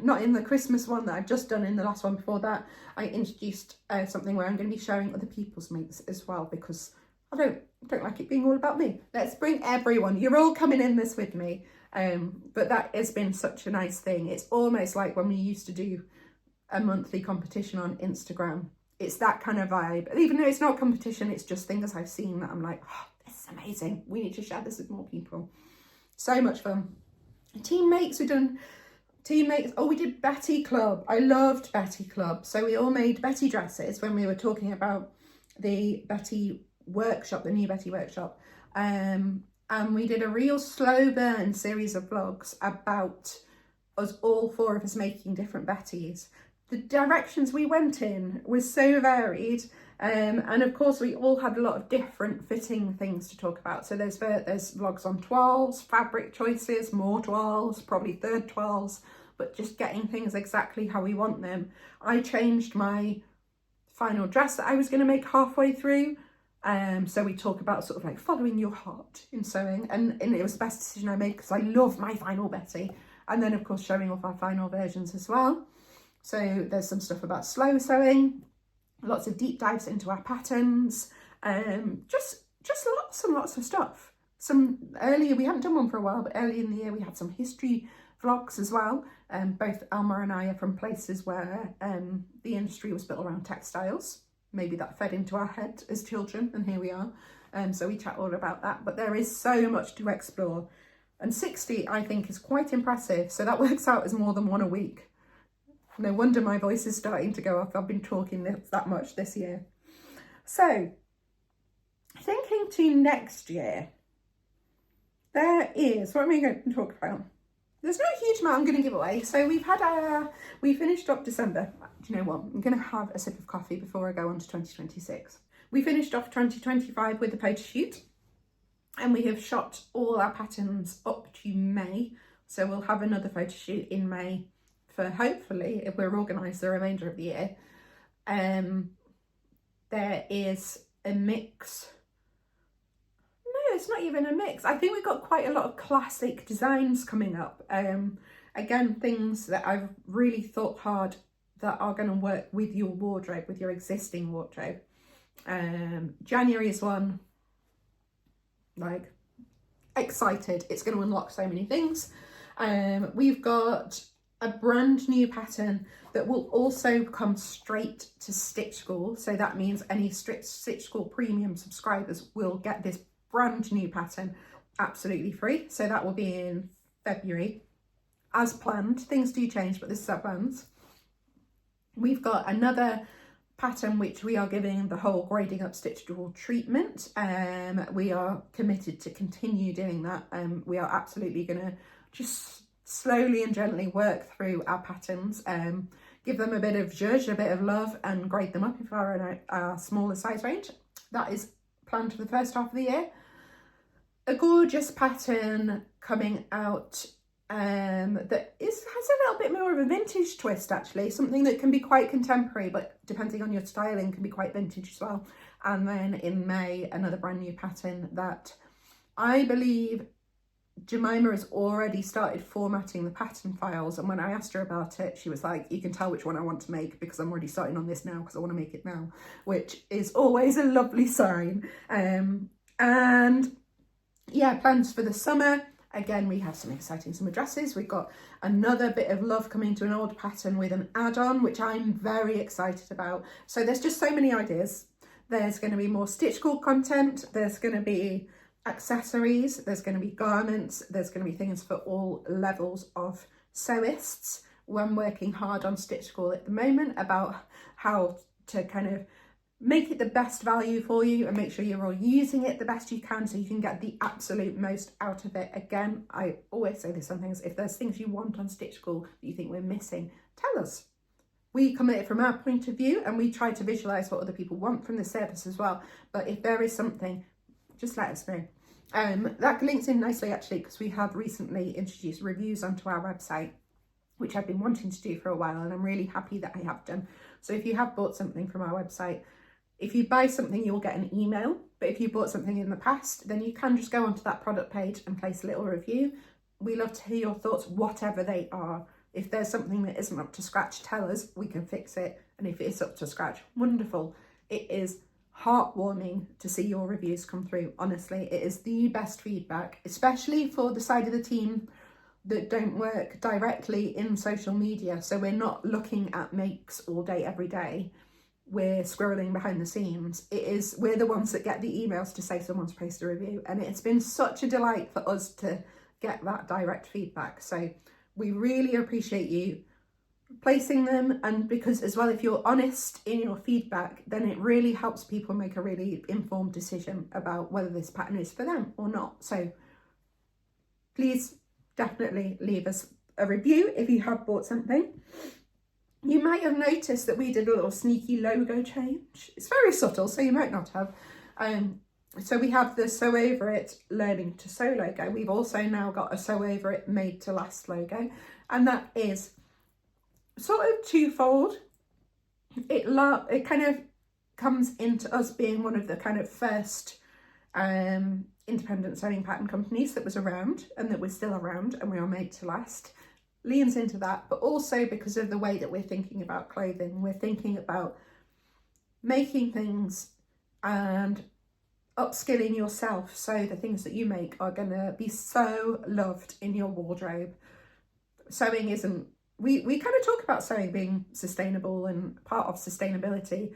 not in the Christmas one that I've just done, in the last one before that, I introduced something where I'm going to be sharing other people's makes as well, because I don't like it being all about me. Let's bring everyone. You're all coming in this with me. But that has been such a nice thing. It's almost like when we used to do a monthly competition on Instagram. It's that kind of vibe. Even though it's not competition, it's just things I've seen that I'm like, oh, this is amazing. We need to share this with more people. So much fun. Team makes, we've done team makes. Oh, we did Betty Club. I loved Betty Club. So we all made Betty dresses when we were talking about the Betty workshop, the new Betty workshop. And we did a real slow burn series of vlogs about us, all 4 of us, making different Bettys. The directions we went in was so varied. And of course we all had a lot of different fitting things to talk about. So there's vlogs on toiles, fabric choices, more toiles, probably third toiles, but just getting things exactly how we want them. I changed my final dress that I was going to make halfway through. So we talk about sort of like following your heart in sewing, and it was the best decision I made because I love my final Betty. And then of course showing off our final versions as well. So there's some stuff about slow sewing, lots of deep dives into our patterns, just lots and lots of stuff. We haven't done one for a while, but early in the year we had some history vlogs as well. Both Alma and I are from places where the industry was built around textiles. Maybe that fed into our head as children, and here we are. So we chat all about that, but there is so much to explore. And 60, I think, is quite impressive. So that works out as more than one a week. No wonder my voice is starting to go off. I've been talking that much this year. So, thinking to next year, there is, what am I going to talk about? There's no huge amount I'm going to give away. So we finished up December. Do you know what? I'm going to have a sip of coffee before I go on to 2026. We finished off 2025 with a photo shoot, and we have shot all our patterns up to May. So we'll have another photo shoot in May for, hopefully, if we're organised, the remainder of the year. There is a mix. No, it's not even a mix. I think we've got quite a lot of classic designs coming up. Again, things that I've really thought hard that are going to work with your wardrobe, with your existing wardrobe. January is one, like, excited. It's going to unlock so many things. We've got a brand new pattern that will also come straight to Stitch School. So that means any Stitch School premium subscribers will get this brand new pattern absolutely free. So that will be in February as planned. Things do change, but this is our plans. We've got another pattern which we are giving the whole grading up stitchable treatment. We are committed to continue doing that. We are absolutely going to just slowly and gently work through our patterns, give them a bit of zhuzh, a bit of love, and grade them up if we're in our smaller size range. That is planned for the first half of the year. A gorgeous pattern coming out that has a little bit more of a vintage twist, actually, something that can be quite contemporary, but depending on your styling can be quite vintage as well. And then in May, another brand new pattern that I believe Jemima has already started formatting the pattern files, and when I asked her about it, she was like, you can tell which one I want to make because I'm already starting on this now because I want to make it now, which is always a lovely sign. And yeah, plans for the summer. Again, we have some exciting summer dresses. We've got another bit of love coming to an old pattern with an add-on, which I'm very excited about. So there's just so many ideas. There's going to be more Stitch School content. There's going to be accessories. There's going to be garments. There's going to be things for all levels of sewists. I'm working hard on Stitch School at the moment about how to kind of make it the best value for you and make sure you're all using it the best you can so you can get the absolute most out of it. Again, I always say this on things, if there's things you want on Stitch School that you think we're missing, tell us. We come at it from our point of view and we try to visualise what other people want from the service as well. But if there is something, just let us know. That links in nicely actually, because we have recently introduced reviews onto our website, which I've been wanting to do for a while, and I'm really happy that I have done. So if you have bought something from our website, if you buy something, you'll get an email, but if you bought something in the past, then you can just go onto that product page and place a little review. We love to hear your thoughts, whatever they are. If there's something that isn't up to scratch, tell us, we can fix it. And if it is up to scratch, wonderful. It is heartwarming to see your reviews come through. Honestly, it is the best feedback, especially for the side of the team that don't work directly in social media. So we're not looking at makes all day, every day. We're squirreling behind the scenes. We're the ones that get the emails to say someone's posted a review, and it's been such a delight for us to get that direct feedback. So we really appreciate you placing them, and because as well, if you're honest in your feedback, then it really helps people make a really informed decision about whether this pattern is for them or not. So please definitely leave us a review if you have bought something. You might have noticed that we did a little sneaky logo change. It's very subtle, so you might not have. So we have the Sew Over It Learning to Sew logo. We've also now got a Sew Over It Made to Last logo, and that is sort of twofold. It kind of comes into us being one of the kind of first independent sewing pattern companies that was around and that was still around, and we are made to last. Leans into that, but also because of the way that we're thinking about clothing. We're thinking about making things and upskilling yourself, so the things that you make are going to be so loved in your wardrobe. Sewing isn't, we kind of talk about sewing being sustainable and part of sustainability,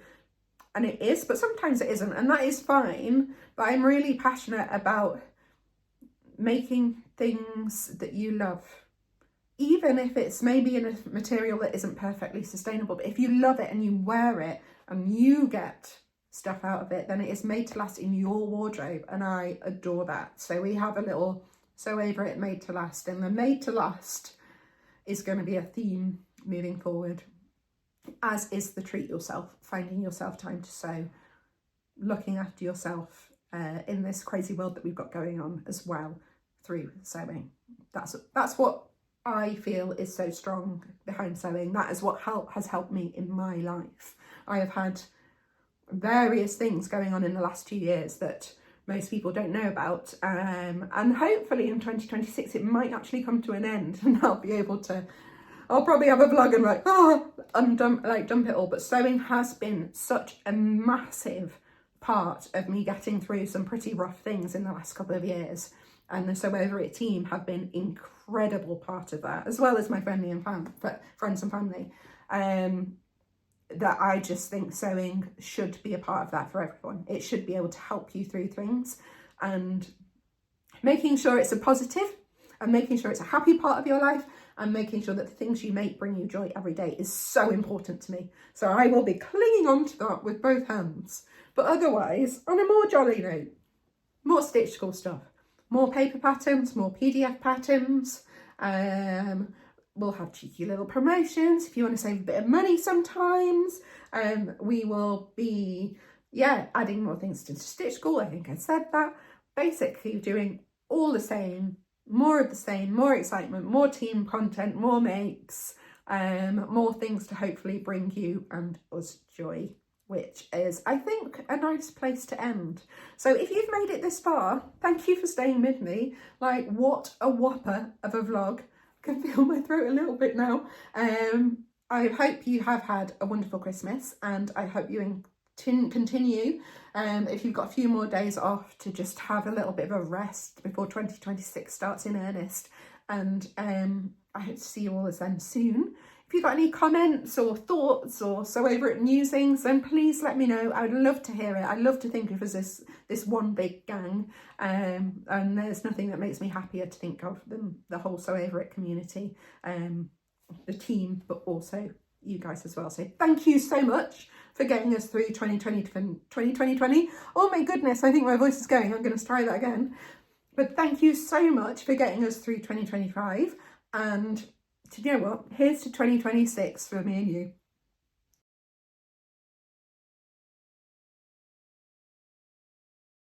and it is, but sometimes it isn't, and that is fine. But I'm really passionate about making things that you love, even if it's maybe in a material that isn't perfectly sustainable. But if you love it and you wear it and you get stuff out of it, then it is made to last in your wardrobe, and I adore that. So we have a little Sew Over It Made to Last, and the Made to Last is going to be a theme moving forward, as is the Treat Yourself, finding yourself time to sew, looking after yourself in this crazy world that we've got going on as well through sewing. That's what I feel is so strong behind sewing. That is what has helped me in my life. I have had various things going on in the last 2 years that most people don't know about, and hopefully in 2026 it might actually come to an end, and I'll probably have a vlog and dump it all. But sewing has been such a massive part of me getting through some pretty rough things in the last couple of years, and the Sew Over It team have been incredible part of that, as well as my friends and family. That I just think sewing should be a part of that for everyone. It should be able to help you through things, and making sure it's a positive and making sure it's a happy part of your life, and making sure that the things you make bring you joy every day is so important to me. So I will be clinging on to that with both hands. But otherwise, on a more jolly note, more Stitch School stuff, more paper patterns, more PDF patterns. We'll have cheeky little promotions if you want to save a bit of money sometimes. We will be, adding more things to Stitch School. I think I said that. Basically doing all the same, more of the same, more excitement, more team content, more makes, more things to hopefully bring you and us joy, which is, I think, a nice place to end. So if you've made it this far, thank you for staying with me. Like, what a whopper of a vlog. I can feel my throat a little bit now. I hope you have had a wonderful Christmas, and I hope you continue, if you've got a few more days off, to just have a little bit of a rest before 2026 starts in earnest. And I hope to see you all again soon. If you've got any comments or thoughts or so over at musings, then please let me know. I would love to hear it. I love to think of us as this one big gang, and there's nothing that makes me happier to think of than the whole So Over It community, the team, but also you guys as well. So thank you so much for getting us through 2020. Oh my goodness, I think my voice is going. I'm going to try that again. But thank you so much for getting us through 2025. And do you know what? Here's to 2026 for me and you.